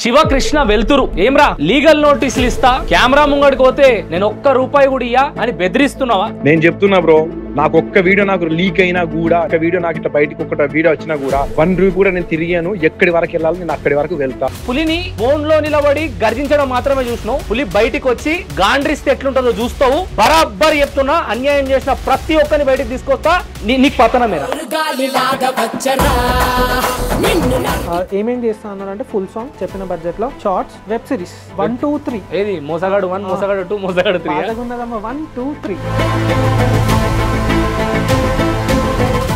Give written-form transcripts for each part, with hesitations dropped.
శివకృష్ణ వెళ్తురు ఏమ్రా లీగల్ నోటీసులు ఇస్తా కెమెరా ముంగడికి పోతే నేను ₹1 కూడా ఇయ్యా అని బెదిరిస్తున్నావా? నేను చెప్తున్నా బ్రో, నాకు ఒక్క వీడియో నాకు లీక్ అయినా కూడా, ఒక వీడియో నాకు ఇట్లా బయటకు ఒక వీడియో వచ్చినా కూడా ₹1 కూడా నేను తిరిగాను. ఎక్కడి వరకు వెళ్ళాలి నేను అక్కడి వరకు వెళ్తా. పులిని ఫోన్ లో నిలబడి గర్జించడం మాత్రమే చూసినావు. పులి బయటికి వచ్చి గాండ్రిస్తే ఎట్లుంటుందో చూస్తావు. బరాబర్ చెప్తున్నా, అన్యాయం చేసిన ప్రతి ఒక్కరిని బయటికి తీసుకొస్తా. నీకు పతనమేరా? ఏమేం చేస్తా అన్నారంటే ఫుల్ సాంగ్ చెప్పిన బడ్జెట్ లో, షార్ట్స్, వెబ్ సిరీస్ 1, 2, 3. ఏది మోసగాడు 1, మోసగాడు 2, మోసగాడు 3. 1, 2, 3.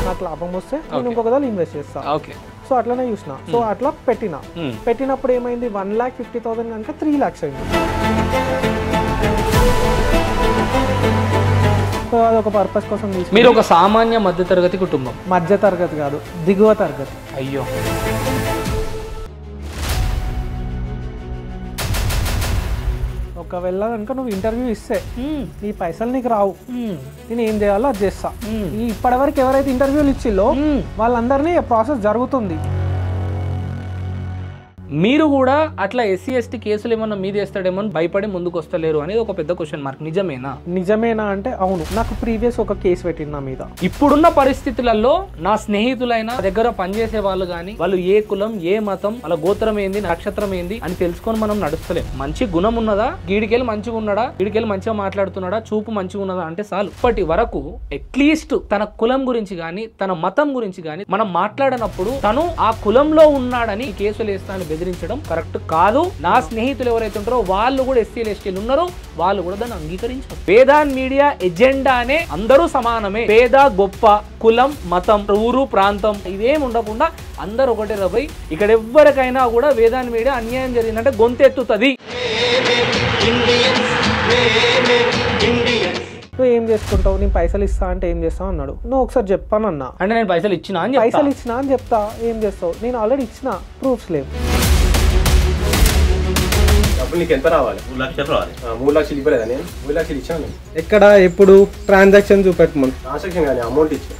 నాకు లాభం వస్తే నేను ఇంకొక దాన్ని ఇన్వెస్ట్ చేస్తా. సో అట్లనే చూసిన. సో అట్లా పెట్టినప్పుడు ఏమైంది, 1,50,000 కనుక 3 lakhs అయింది. సో అదొక పర్పస్ కోసం తీసుకు. మీరు ఒక సామాన్య మధ్య తరగతి కుటుంబం. మధ్య తరగతి కాదు, దిగువ తరగతి. అయ్యో, ఒకవేళ కనుక నువ్వు ఇంటర్వ్యూ ఇస్తే నీ పైసలు నీకు రావు, నేను ఏం చేయాలో అది చేస్తా. ఇప్పటివరకు ఎవరైతే ఇంటర్వ్యూలు ఇచ్చిల్లో వాళ్ళందరినీ ప్రాసెస్ జరుగుతుంది. మీరు కూడా అట్లా SC ST కేసులు ఏమన్నా మీద వేస్తాడేమో భయపడి ముందుకు వస్తలేరు అనేది ఒక పెద్ద క్వశ్చన్ మార్క్. నిజమేనా అంటే అవును, నాకు ప్రీవియస్ ఒక కేసు పెట్టిన మీద. ఇప్పుడున్న పరిస్థితులలో నా స్నేహితులైన దగ్గర పనిచేసే వాళ్ళు గానీ, వాళ్ళు ఏ కులం, ఏ మతం, వాళ్ళ గోత్రం ఏంది, నక్షత్రం ఏంది అని తెలుసుకొని మనం నడుస్తలేం. మంచి గుణం ఉన్నదా, గీడికెళ్ళి మంచిగా ఉన్నాడా, గీడికెళ్ళి మంచిగా మాట్లాడుతున్నాడా, చూపు మంచిగా ఉన్నదా అంటే చాలు. ఇప్పటి వరకు అట్లీస్ట్ తన కులం గురించి గానీ, తన మతం గురించి గానీ మనం మాట్లాడినప్పుడు తను ఆ కులంలో ఉన్నాడని కేసులు వేస్తానని బెదిరించడం కరెక్ట్ కాదు. నా స్నేహితులు ఎవరైతే ఉంటారో వాళ్ళు కూడా SC ST ఉన్నారు, వాళ్ళు కూడా దాన్ని అంగీకరించారు. వేదాంత్ మీడియా ఎజెండానే అందరూ సమానమే, పేద గొప్ప, కులం, మతం, ఊరు, ప్రాంతం ఇవేం ఉండకుండా అందరూ ఒకటే రబై. ఇక్కడ ఎవరికైనా కూడా వేదాంత్ మీడియా అన్యాయం జరిగిందంటే గొంతెత్తుతుంది. నువ్వు ఏం చేసుకుంటావు, నేను పైసలు ఇస్తా అంటే ఏం చేస్తావు అన్నాడు. నువ్వు ఒకసారి చెప్పానన్నా అంటే నేను పైసలు ఇచ్చినా అని చెప్తా. ఏం చేస్తావు, నేను ఆల్రెడీ ఇచ్చిన, ప్రూఫ్స్ లేవు. నీకు ఎంత రావాలి? 3 లక్షలు రావాలి. 3 లక్షలు ఇవ్వలేదా? నేను 3 లక్షలు ఇచ్చాను. ఎక్కడ ఎప్పుడు ట్రాన్సాక్షన్ చూపెట్టమని? ట్రాన్సాక్షన్ కానీ అమౌంట్ ఇచ్చిన.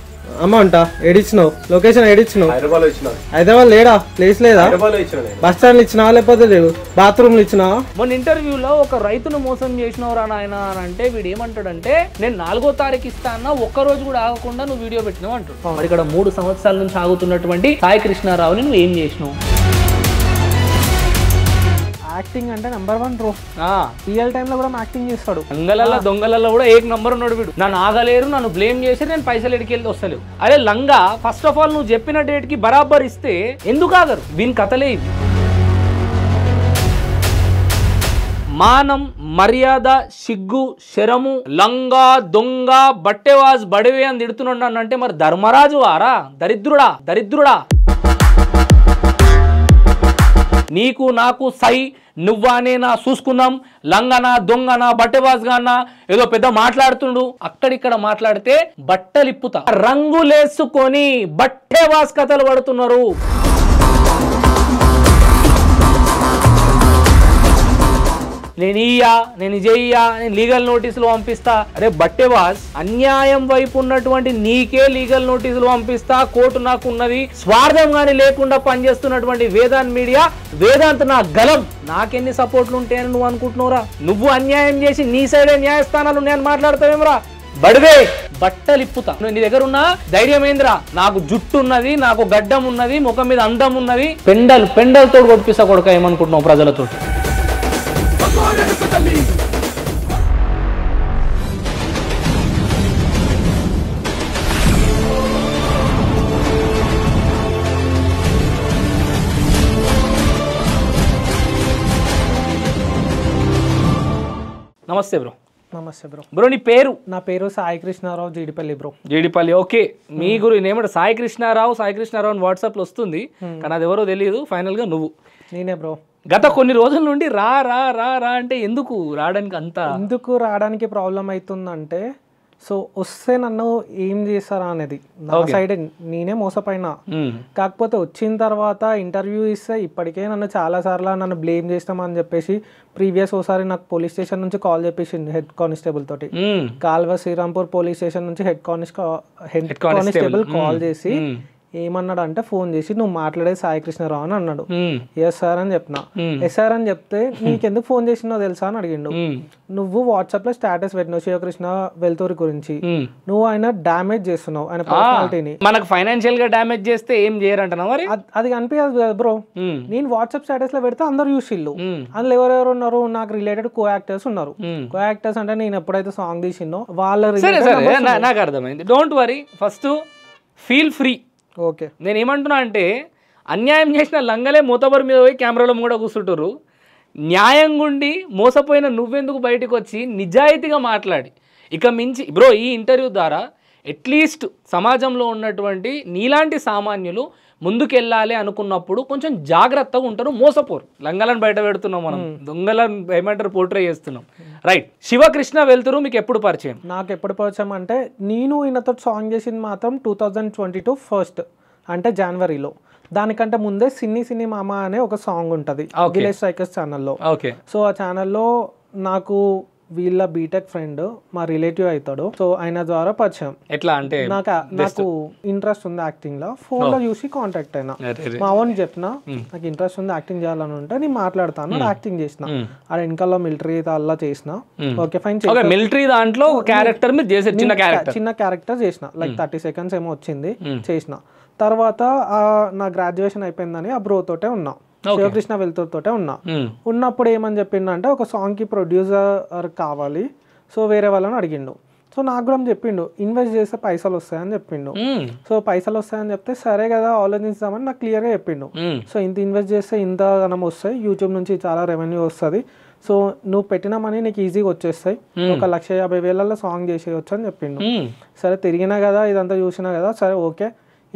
అమౌంటా? ఏడిచ్చినావు? లొకేషన్ ఏడిచ్చినావు? హైదరాబాద్ లో ఇచ్చిన. హైదరాబాద్ లేడా? ప్లేస్ లేదా? హైదరాబాద్ లో ఇచ్చిన. బస్ స్టాండ్ ఇచ్చినావా లేకపోతే లేవు బాత్రూమ్లు ఇచ్చినావా? మొన్న ఇంటర్వ్యూలో ఒక రైతును మోసం చేసినవరా నాయన అని అంటే వీడు ఏమంటాడంటే, నేను 4వ తారీఖు ఇస్తా అన్న, ఒక్క రోజు కూడా ఆగకుండా నువ్వు వీడియో పెట్టినావు అంటాడు. మరి ఇక్కడ 3 సంవత్సరాల నుంచి ఆగుతున్నటువంటి సాయి కృష్ణారావుని నువ్వు ఏం చేసినావు? యాక్టింగ్ అంటే నెంబర్ 1 రో. రియల్ టైమ్ లో కూడా యాక్టింగ్ చేస్తాడు. దొంగలలో కూడా ఏక నంబర్ ఉన్నాడు వీడు. నన్ను ఆగలేరు, నన్ను బ్లేమ్ చేసి నేను పైసలు ఎడికెళ్తే వస్తలేవు. అదే లంగా ఫస్ట్ ఆఫ్ ఆల్ నువ్వు చెప్పిన డేట్ కి బరాబర్ ఇస్తే ఎందుకు ఆగరు? వీని కథలే ఇవి. మానం, మర్యాద, సిగ్గు, శరము, లంగా, దొంగ, బట్టెవాజ్, బడివే అని తిడుతున్నాడు అంటే మరి ధర్మరాజు వారా? దరిద్రుడా. నీకు నాకు సై, నువ్వానే నా చూసుకున్నాం, లంగనా, దొంగనా, బట్టెబాజ్గానా ఏదో పెద్ద మాట్లాడుతుండు. అక్కడిక్కడ మాట్లాడితే బట్టలిప్పుతా. రంగులేసుకొని బట్టెబాజ్ కథలు పడుతున్నారు. నేను చెయ్యా, నేను లీగల్ నోటీసులు పంపిస్తా. అరే బట్టెబాజ్, అన్యాయం వైపు ఉన్నటువంటి నీకే లీగల్ నోటీసులు పంపిస్తా, కోర్టు నాకు ఉన్నది. స్వార్థం గానీ లేకుండా పనిచేస్తున్నటువంటి వేదాంత్ మీడియా, వేదాంత్ నా గలం, నాకెన్ని సపోర్ట్లు ఉంటాయని నువ్వు అనుకుంటున్నావురా? నువ్వు అన్యాయం చేసి నీ సైడే న్యాయస్థానాలు నేను మాట్లాడతావేమరా? బడివే, బట్టలిప్పుతా. నీ దగ్గర ఉన్న ధైర్యం ఏందిరా? నాకు జుట్టు ఉన్నది, నాకు గడ్డం ఉన్నది, ముఖం మీద అందం ఉన్నది. పెండలతో కొట్టిస్తా కొడుక, ఏమనుకుంటున్నావు ప్రజలతో? నమస్తే బ్రో. నీ పేరు? నా పేరు సాయి కృష్ణారావు, జీడిపల్లి బ్రో. జీడిపల్లి, ఓకే. మీ గురి ఏమంటే సాయి కృష్ణారావు అని వాట్సాప్ లో వస్తుంది, కానీ అది ఎవరో తెలియదు. ఫైనల్ గా నువ్వు? నేనే బ్రో. గత కొన్ని రోజుల నుండి రా అంటే ఎందుకు రావడానికి ప్రాబ్లం అవుతుందంటే, సో వస్తే నన్ను ఏం చేస్తారా అనేది నా సైడ్ నేనే మోసపోయినా. కాకపోతే వచ్చిన తర్వాత ఇంటర్వ్యూ ఇస్తే ఇప్పటికే నన్ను చాలా సార్లు నన్ను బ్లేమ్ చేస్తామని చెప్పేసి ప్రీవియస్ ఒకసారి నాకు పోలీస్ స్టేషన్ నుంచి కాల్ చెప్పేసింది హెడ్ కానిస్టేబుల్ తోటి. కాల్వ శ్రీరాంపూర్ పోలీస్ స్టేషన్ నుంచి హెడ్ కానిస్టేబుల్ కాల్ చేసి ఏమన్నాడు అంటే ఫోన్ చేసి నువ్వు మాట్లాడే సాయి కృష్ణరావు అని అన్నాడు. ఎస్ సార్ అని చెప్పిన. ఎస్ సార్ అని చెప్తే నీకెందుకు ఫోన్ చేసినావు తెలుసా అని అడిగిండు. నువ్వు వాట్సాప్ లో స్టేటస్ పెట్టినావు శివకృష్ణ వెల్తూరి గురించి, నువ్వు ఆయన డామేజ్ చేస్తున్నావు ఆయన పర్సనాలిటీని. మనకు ఫైనాన్షియల్ గా డామేజ్ చేస్తే ఏం చేయరంటున్నా మరి? అది కనిపించదు కదా బ్రో. నేను వాట్సాప్ స్టేటస్ లో పెడితే అందరు చూసిళ్ళు, అందులో ఎవరెవరు ఉన్నారు నాకు రిలేటెడ్ కో యాక్టర్స్ ఉన్నారు. కో యాక్టర్స్ అంటే నేను ఎప్పుడైతే సాంగ్ తీసినో వాళ్ళ నాకు అర్థమైంది. Don't worry, first feel free. Okay, నేను ఏమంటున్నా అంటే అన్యాయం చేసిన లంగలే మూతబరి మీద పోయి కెమెరాలో కూడా కూర్చుంటారు. న్యాయంగా ఉండి మోసపోయిన నువ్వెందుకు బయటకు వచ్చి నిజాయితీగా మాట్లాడి ఇక మించి బ్రో ఈ ఇంటర్వ్యూ ద్వారా అట్లీస్ట్ సమాజంలో ఉన్నటువంటి నీలాంటి సామాన్యులు ముందుకెళ్ళాలి అనుకున్నప్పుడు కొంచెం జాగ్రత్తగా ఉంటారు, మోసపోరు. లంగలను బయట పెడుతున్నాం మనం, దొంగలను ఏమంటారు పోర్ట్రే చేస్తున్నాం. రైట్, శివకృష్ణ వెళ్తురు మీకు ఎప్పుడు పరిచయం? నాకు ఎప్పుడు పరిచయం అంటే నేను ఈయనతో సాంగ్ చేసింది మాత్రం 2022 ఫస్ట్ అంటే జనవరిలో. దానికంటే ముందే సిన్ని సిన్ని మామ అనే ఒక సాంగ్ ఉంటుంది విలేజ్ సైకస్ ఛానల్లో. ఓకే, సో ఆ ఛానల్లో నాకు వీళ్ళ బీటెక్ ఫ్రెండ్ మా రిలేటివ్ అవుతాడు. సో ఆయన ద్వారా పరిచయం. ఎట్లా అంటే నాకు ఇంట్రెస్ట్ ఉంది యాక్టింగ్ లో, ఫోన్ లో చూసి కాంటాక్ట్ అయినా. మా ఓన్ చెప్పిన నాకు ఇంట్రెస్ట్ ఉంది యాక్టింగ్ చేయాలని ఉంటే నేను మాట్లాడతాను, యాక్టింగ్ చేసిన. ఆ వెనకాల మిలిటరీ అలా చేసిన. ఓకే ఫైన్, మిలిటరీ దాంట్లో క్యారెక్టర్ చిన్న క్యారెక్టర్ చేసిన, లైక్ 30 seconds ఏమో వచ్చింది చేసిన. తర్వాత నా గ్రాడ్యుయేషన్ అయిపోయిందని ఆ బ్రో తోటే ఉన్నా, శివకృష్ణ వెళ్తూరుతోటే ఉన్నప్పుడు ఏమని చెప్పిండు ఒక సాంగ్ కి ప్రొడ్యూసర్ కావాలి, సో వేరే వాళ్ళని అడిగిండు. సో నాకు కూడా చెప్పిండు ఇన్వెస్ట్ చేస్తే పైసలు వస్తాయని చెప్పిండు. సో పైసలు వస్తాయని చెప్తే సరే కదా ఆలోచిస్తామని నాకు క్లియర్గా చెప్పిండు. సో ఇంత ఇన్వెస్ట్ చేస్తే ఇంత గణం వస్తాయి, యూట్యూబ్ నుంచి చాలా రెవెన్యూ వస్తుంది, సో నువ్వు పెట్టిన మనీ నీకు ఈజీగా వచ్చేస్తాయి, 1,50,000 సాంగ్ చేసేయచ్చు అని చెప్పిండు. సరే తిరిగినా కదా ఇదంతా చూసినా కదా, సరే ఓకే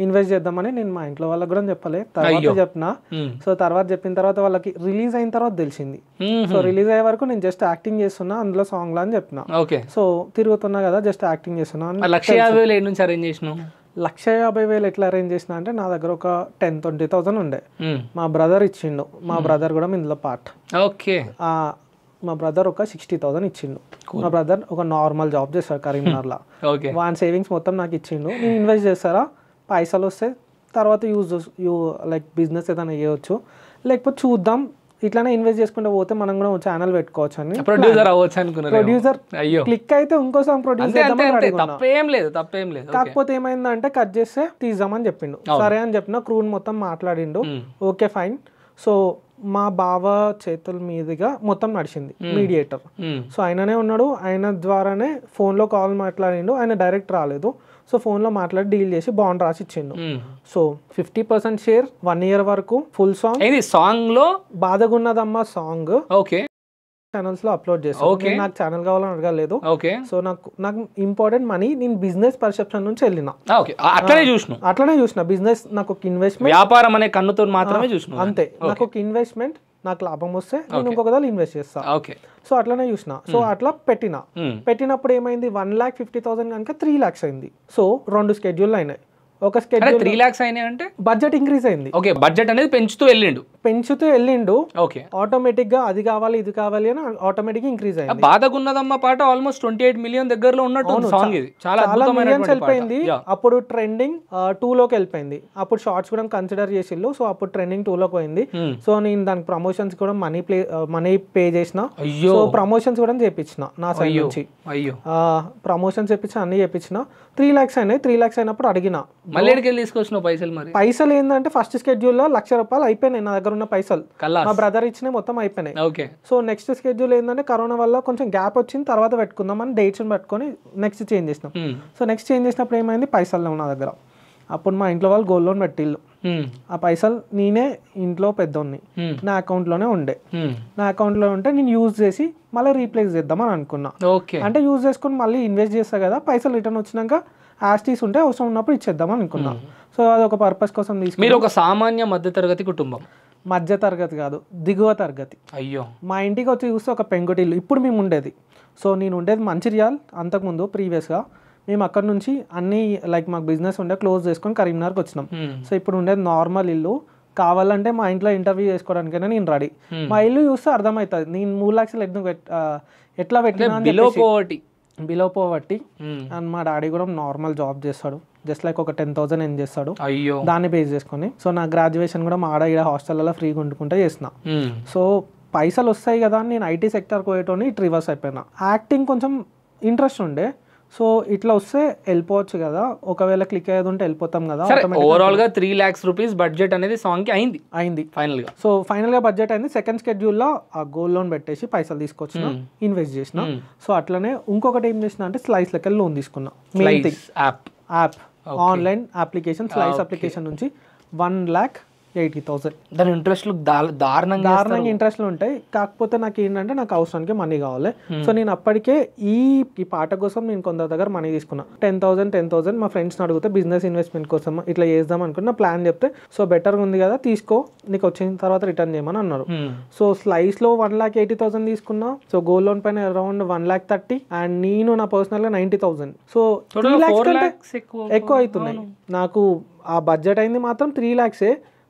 ఇన్వెస్ట్ చేద్దామని నేను మా ఇంట్లో వాళ్ళకి కూడా చెప్పలే, తర్వాత చెప్పిన. సో తర్వాత చెప్పిన తర్వాత వాళ్ళకి రిలీజ్ అయిన తర్వాత తెలిసింది. సో రిలీజ్ అయ్యే వరకు నేను జస్ట్ యాక్టింగ్ చేస్తున్నా అందులో సాంగ్ లా అని చెప్పిన. సో తిరుగుతున్నా కదా జస్ట్ యాక్టింగ్ చేస్తున్నా. 1,50,000 ఎట్లా అరేంజ్ చేసిన అంటే నా దగ్గర ఒక 10-20,000 ఉండే, మా బ్రదర్ ఇచ్చిండు. మా బ్రదర్ కూడా ఇందులో పార్ట్. ఓకే, మా బ్రదర్ ఒక 60,000 ఇచ్చిండు. మా బ్రదర్ ఒక నార్మల్ జాబ్ చేస్తాడు కరీంనగర్లో. వాన్ సేవింగ్స్ మొత్తం నాకు ఇచ్చిండు. నేను ఇన్వెస్ట్ చేస్తారా, పైసలు వస్తే తర్వాత లైక్ బిజినెస్ ఏదైనా చేయవచ్చు, లేకపోతే చూద్దాం ఇట్లానే ఇన్వెస్ట్ చేసుకుంటూ పోతే మనం కూడా ఛానల్ పెట్టుకోవచ్చు అని. ప్రొడ్యూసర్ క్లిక్ అయితే ఇంకో సాంగ్ ప్రొడ్యూస్ చేద్దాం. కాకపోతే ఏమైందంటే కట్ చేస్తే తీద్దామని చెప్పిండు. సరే అని చెప్పిన, క్రూన్ మొత్తం మాట్లాడిండు. Okay fine. సో మా బావ చేతుల మీదుగా మొత్తం నడిచింది మీడియేటర్. సో ఆయననే ఉన్నాడు, ఆయన ద్వారానే ఫోన్లో కాల్ మాట్లాడిండు. ఆయన డైరెక్ట్ రాలేదు, సో ఫోన్లో మాట్లాడి డీల్ చేసి బాండ్ రాసి ఇచ్చిండు. సో 50% షేర్ 1 year వరకు ఫుల్ సాంగ్. సాంగ్ లో బాధగున్నదమ్మా సాంగ్ ఓకే ఛానల్స్ లో అప్లోడ్ చేస్తాను. నాకు ఛానల్ కావాలని అడగలేదు. సో నాకు ఇంపార్టెంట్ మనీ నేను బిజినెస్ పర్సెప్షన్ నుంచి వెళ్ళిన. అట్లనే చూసిన బిజినెస్ నాకు ఒక ఇన్వెస్ట్మెంట్, వ్యాపారం అనే కన్నుతో మాత్రమే చూసిన అంతే. నాకు ఒక ఇన్వెస్ట్మెంట్, నాకు లాభం వస్తే నేను ఇంకొక దాని ఇన్వెస్ట్ చేస్తా. సో అట్లనే చూసిన. సో అట్లా పెట్టినప్పుడు ఏమైంది 1,50,000 కనుక 3 lakhs అయింది. సో 2 schedules అయినాయి. ఒక స్కెడ్యూల్ 3 lakhs అయినాయి అంటే బడ్జెట్ ఇంక్రీజ్ అయింది. ఓకే, బడ్జెట్ అనేది పెంచుతూ వెళ్ళిండు. ఓకే, ఆటోమేటిక్ గా అది కావాలి ఇది కావాలి అని ఆటోమేటిక్ ఇంక్రీజ్ అయింది. బాధగున్నదమ్మ పాట ఆల్మోస్ట్ 28 million దగ్గరలో ఉన్నట్టు సాంగ్. ఇది చాలా వెళ్ళిపోయింది. అప్పుడు ట్రెండింగ్ 2 లోకి వెళ్ళిపోయింది. అప్పుడు షార్ట్స్ కూడా కన్సిడర్ చేసిల్లు. సో అప్పుడు ట్రెండింగ్ 2 లోకి పోయింది. సో నేను దానికి ప్రమోషన్స్ కూడా మనీ పే చేసిన. సో ప్రమోషన్స్ కూడా చేపించిన నా సైడ్ నుంచి. ప్రమోషన్స్ చేపించిన, అన్ని చేపించిన. 3 lakhs అయినాయి. 3 lakhs అయినప్పుడు అడిగిన మళ్ళీ తీసుకొచ్చిన పైసలు ఏంటంటే ఫస్ట్ స్కెడ్యూల్ లో 1,00,000 రూపాయలు అయిపోయినాయి నా దగ్గర ఉన్న పైసలు. మా బ్రదర్ ఇచ్చిన మొత్తం అయిపోయినాయి. సో నెక్స్ట్ స్కెడ్యూల్ ఏంటంటే కరోనా వల్ల కొంచెం గ్యాప్ వచ్చింది, తర్వాత పెట్టుకుందాం అని డేట్స్ పెట్టుకొని నెక్స్ట్ చేంజ్ చేసినాం. సో నెక్స్ట్ చేంజ్ చేసినప్పుడు ఏమైంది, పైసలు లేవు నా దగ్గర. అప్పుడు మా ఇంట్లో వాళ్ళు గోల్డ్ లోన్ పెట్టిళ్ళు. ఆ పైసలు నేనే ఇంట్లో పెద్దోన్ని, నా అకౌంట్ లోనే ఉండే. నా అకౌంట్ లో ఉంటే నేను యూజ్ చేసి మళ్ళీ రీప్లేస్ చేద్దామని అనుకున్నా. అంటే యూజ్ చేసుకుని మళ్ళీ ఇన్వెస్ట్ చేస్తా కదా, పైసలు రిటర్న్ వచ్చినాక యాస్టీస్ ఉంటే అవసరం ఉన్నప్పుడు ఇచ్చేద్దాం అనుకున్నా. సో అదొక పర్పస్ కోసం తీసుకున్నా. మీరు ఒక సామాన్య మధ్యతరగతి కుటుంబం? మధ్య తరగతి కాదు, దిగువ తరగతి. అయ్యో, మా ఇంటికి వచ్చి చూస్తే ఒక పెంకుటిల్లు. ఇప్పుడు మేము ఉండేది, సో నేను ఉండేది మంచిర్యాల్. అంతకుముందు ప్రీవియస్గా మేము అక్కడ నుంచి అన్ని లైక్ మాకు బిజినెస్ ఉండే క్లోజ్ చేసుకొని కరీంనగర్కి వచ్చినాం. సో ఇప్పుడు ఉండేది నార్మల్ ఇల్లు. కావాలంటే మా ఇంట్లో ఇంటర్వ్యూ చేసుకోవడానికైనా నేను రెడీ. మా ఇల్లు చూస్తే అర్థమవుతుంది నేను 3 lakhs ఎట్లా పెట్టినా. బిలో పోవర్టీ అండ్ మా డాడీ కూడా నార్మల్ జాబ్ చేస్తాడు. జస్ట్ లైక్ ఒక 10,000 ఏం చేస్తాడు, అయ్యో దాన్ని బేస్ చేసుకొని. సో నా గ్రాడ్యుయేషన్ కూడా మా ఆడ ఇక్కడ హాస్టల్లో ఫ్రీగా వండుకుంటే చేసిన. సో పైసలు వస్తాయి కదా అని నేను ఐటీ సెక్టర్కి పోయేటోని ఇటు రివర్స్ అయిపోయినా. యాక్టింగ్ కొంచెం ఇంట్రెస్ట్ ఉండే, సో ఇట్లా వస్తే వెళ్ళిపోవచ్చు కదా, ఒకవేళ క్లిక్ అయ్యేది ఉంటే వెళ్ళిపోతాం కదా. ఓవరాల్ గా 3 lakhs రూపీస్ బడ్జెట్ అనేది సాంగ్ కి అయింది ఫైనల్ గా. సో ఫైనల్ గా బడ్జెట్ అయింది. సెకండ్ స్కెడ్యూల్ లో ఆ గోల్డ్ లోన్ పెట్టేసి పైసలు తీసుకొచ్చిన, ఇన్వెస్ట్ చేసిన. సో అట్లనే ఇంకొకటి ఏం చేసిన అంటే స్లైస్ లెక్క లోన్ తీసుకున్నా. Main thing app online application, slice application నుంచి 1,80,000. దాని ఇంట్రెస్ట్లు దారుణంగా ఇంట్రెస్ట్లు ఉంటాయి. కాకపోతే నాకు ఏంటంటే నాకు అవసరానికి మనీ కావాలి. సో నేను అప్పటికే ఈ పాట కోసం నేను కొందరి దగ్గర మనీ తీసుకున్నా. 10,000 మా ఫ్రెండ్స్ని అడిగితే బిజినెస్ ఇన్వెస్ట్మెంట్ కోసం ఇట్లా చేద్దాం అనుకున్న ప్లాన్ చెప్తే, సో బెటర్గా ఉంది కదా తీసుకో, నీకు వచ్చిన తర్వాత రిటర్న్ చేయమని అన్నారు. సో స్లైస్ లో 1,80,000 తీసుకున్నా. సో గోల్డ్ లోన్ పైన అరౌండ్ 1,30,000 అండ్ నేను నా పర్సనల్ గా 90,000. సో 3 lakhs కంటే ఎక్కువ అవుతున్నాయి నాకు. ఆ బడ్జెట్ అయింది మాత్రం 3 lakhs.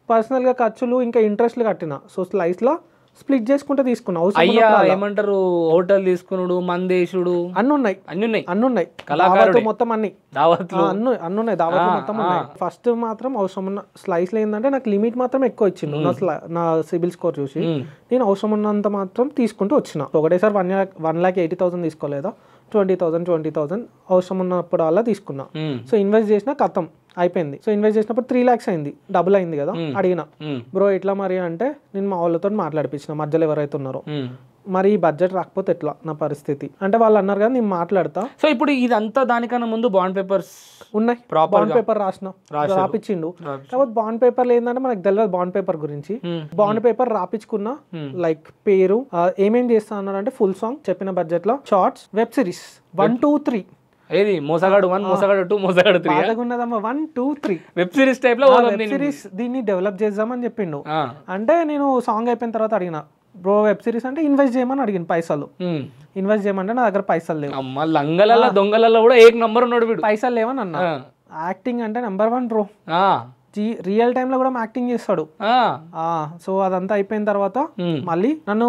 పర్సనల్ గా ఖర్చులు ఇంకా ఇంట్రెస్ట్లు కట్టిన. సో స్లైస్ లో స్ప్లిట్ చేసుకుంటే తీసుకున్నా. ఏమంటారు, హోటల్ తీసుకున్నాడు, మందేశుడు అన్ని ఉన్నాయి కళాకారుడు మొత్తం అన్ని ఉన్నాయి దావత్లు మొత్తం ఉన్నాయి. ఫస్ట్ మాత్రం అవసరం ఉన్న స్లైస్ లో ఏంటంటే నాకు లిమిట్ మాత్రం ఎక్కువ ఇచ్చిండు. నా సిబిల్ స్కోర్ చూసి నేను అవసరం ఉన్నంత మాత్రం తీసుకుంటూ వచ్చిన. ఒకటేసారి 1,80,000 తీసుకోలేదా, 20,000 అవసరం ఉన్నప్పుడు అలా తీసుకున్నా. సో ఇన్వెస్ట్ చేసిన కథం అయిపోయింది. సో ఇన్వెస్ట్ చేసినప్పుడు 3 lakhs అయింది, డబుల్ అయింది కదా. అడిగిన బ్రో ఎట్లా మరి అంటే, నేను మా వాళ్ళతో మాట్లాడిపించిన మధ్యలో ఎవరైతే ఉన్నారో, మరి బడ్జెట్ రాకపోతే ఎట్లా నా పరిస్థితి అంటే, వాళ్ళు అన్నారు కదా నేను మాట్లాడతా. సో ఇప్పుడు ఇదంతా దానికన్నా ముందు బాండ్ పేపర్స్ ఉన్నాయి, బాండ్ పేపర్ రాపించిండు. కాబట్టి బాండ్ పేపర్ ఏంటంటే మనకు తెలియదు బాండ్ పేపర్ గురించి. బాండ్ పేపర్ రాపించుకున్నా, లైక్ పేరు ఏమేం చేస్తా అన్నారు అంటే, ఫుల్ సాంగ్ చెప్పిన బడ్జెట్ లో, షార్ట్స్, వెబ్ సిరీస్ 1, 2, 3. ఏది మోసగాడు 1, మోసగాడు 2, మోసగాడు 3 బాగున్నదమ్మా. 1, 2, 3 వెబ్ సిరీస్ టైప్ లో వెబ్ సిరీస్ దీన్ని డెవలప్ చేద్దామని చెప్పిండు. అంటే నేను సాంగ్ అయిపోయిన తర్వాత అడిగిన, బ్రో వెబ్ సిరీస్ అంటే ఇన్వెస్ట్ చేయమని అడిగిన. పైసలు ఇన్వెస్ట్ చేయమంటే నా దగ్గర పైసలు లేవు. లంగలలో దొంగలలో కూడా ఏక నంబర్ ఉన్నాడు వీడు. పైసలు లేవని అన్నా. యాక్టింగ్ అంటే నెంబర్ 1 బ్రో. రియల్ టైమ్ లో కూడా యాక్టింగ్ చేస్తాడు. సో అదంతా అయిపోయిన తర్వాత మళ్ళీ నన్ను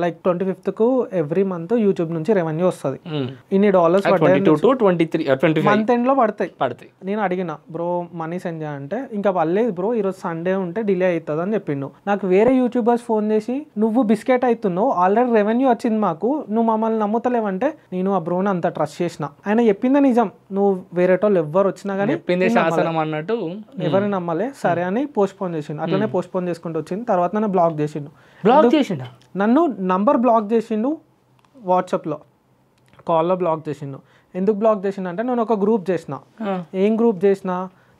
లైక్ 25th కు ఎవ్రీ మంత్ యూట్యూబ్ నుంచి రెవెన్యూ వస్తుంది. ఇన్ని డాలర్స్ మంత్ ఎండ్ లో పడతాయి. నేను అడిగిన, బ్రో మనీ సెండ్ చేయాలంటే, ఇంకా పర్లేదు బ్రో ఈరోజు సండే ఉంటే డిలే అవుతుంది అని చెప్పిండు. నాకు వేరే యూట్యూబర్స్ ఫోన్ చేసి, నువ్వు బిస్కెట్ అవుతున్నావు, ఆల్రెడీ రెవెన్యూ వచ్చింది మాకు, నువ్వు మమ్మల్ని నమ్ముతలేవంటే, నేను ఆ బ్రోని అంత ట్రస్ట్ చేసిన. ఆయన చెప్పిందే నిజం, నువ్వు వేరే వాళ్ళు ఎవ్వరు వచ్చినా కానీ అన్నట్టు ఎవరిని నమ్మలే. సరే అని పోస్ట్ పోన్ చేసిండు. అట్లనే పోస్ట్ పోన్ చేసుకుంటూ వచ్చింది. తర్వాత నన్ను బ్లాక్ చేసిండు. నన్ను నంబర్ బ్లాక్ చేసిండు, వాట్సాప్లో కాల్లో బ్లాక్ చేసిండు. ఎందుకు బ్లాక్ చేసిండు అంటే, నేను ఒక గ్రూప్ చేసిన. ఏం గ్రూప్ చేసినా,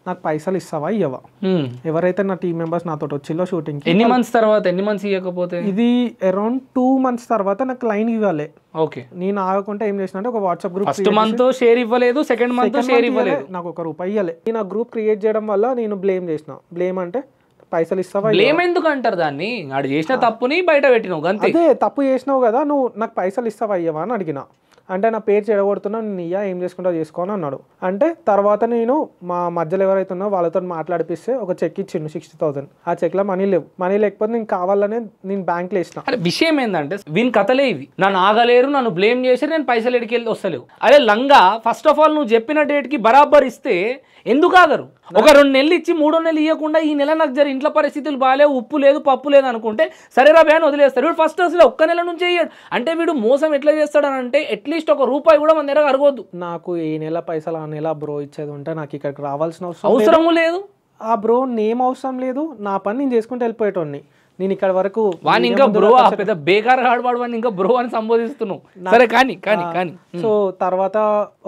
నాకు పైసలు ఇస్తావా ఇవ్వవా, ఎవరైతే నా టీం మెంబర్స్ నాతో వచ్చిల్లో షూటింగ్ ఎన్ని మంత్స్ ఇవ్వకపోతే, ఇది అరౌండ్ 2 months తర్వాత నాకు లైన్ ఇవ్వాలి. ఓకే, నేను ఆగకుండా ఏం చేసిన అంటే, ఒక WhatsApp group first month share ఇవ్వలేదు, సెకండ్ మంత్ షేర్ ఇవ్వలేదు, నాకు ₹1 ఇవ్వలే. నేను ఆ గ్రూప్ క్రియేట్ చేయడం వల్ల నేను బ్లేమ్ చేసిన. బ్లేమ్ అంటే పైసలు ఇస్తావా, బ్లేమ్ ఎందుకు అంటారు దాన్ని, ఆడు చేసిన తప్పుని బయట పెట్టినావు అంతే. అదే తప్పు చేసినావు కదా, నువ్వు నాకు పైసలు ఇస్తావా ఇవ్వవా అని అడిగిన. అంటే నా పేరు చెడగొడుతున్నావు, నేను ఇయ్యా, ఏం చేసుకుంటావు చేసుకోని అన్నాడు. అంటే తర్వాత నేను మా మధ్యలో ఎవరైతే ఉన్నారో వాళ్ళతో మాట్లాడిపిస్తే ఒక చెక్ ఇచ్చిండు 60,000. ఆ చెక్లో మనీ లేవు. మనీ లేకపోతే నేను కావాలనే నేను బ్యాంక్లో వేసిన. అరే విషయం ఏంటంటే, వీని కథలే ఇవి. నన్ను ఆగలేరు, నన్ను బ్లేమ్ చేసి నేను పైసలు ఎడికి వెళ్ళి వస్తలేవు. అరే లంగా, ఫస్ట్ ఆఫ్ ఆల్ నువ్వు చెప్పిన డేట్కి బరాబర్ ఇస్తే ఎందుకు ఆగరు? ఒక 2 నెలలు ఇచ్చి 3వ నెల ఇవ్వకుండా, ఈ నెల నాకు జర ఇంట్లో పరిస్థితులు బాగాలేవు, ఉప్పు లేదు పప్పు లేదు అనుకుంటే సరేరా బ్యాన్ వదిలేస్తాడు. వీడు ఫస్ట్ అసలు ఒక్క నెల నుంచి ఇయ్యాడు. అంటే వీడు మోసం ఎట్లా చేస్తాడని అంటే, అట్లీస్ట్ ₹1 కూడా మన దగ్గర అడగొద్దు. నాకు ఈ నెల పైసలు ఆ నెల బ్రో ఇచ్చేది ఉంటే నాకు ఇక్కడికి రావాల్సిన అవసరం లేదు. ఆ బ్రో నేమ్ అవసరం లేదు, నా పని నేను చేసుకుంటూ వెళ్ళిపోయేటోని. నేను ఇక్కడ వరకు వాడిని ఇంకా బ్రో, పెద్ద బేకార్ ఆడవాడు వాడిని ఇంకా బ్రో అని సంబోధిస్తున్నావు. సరే కానీ సో తర్వాత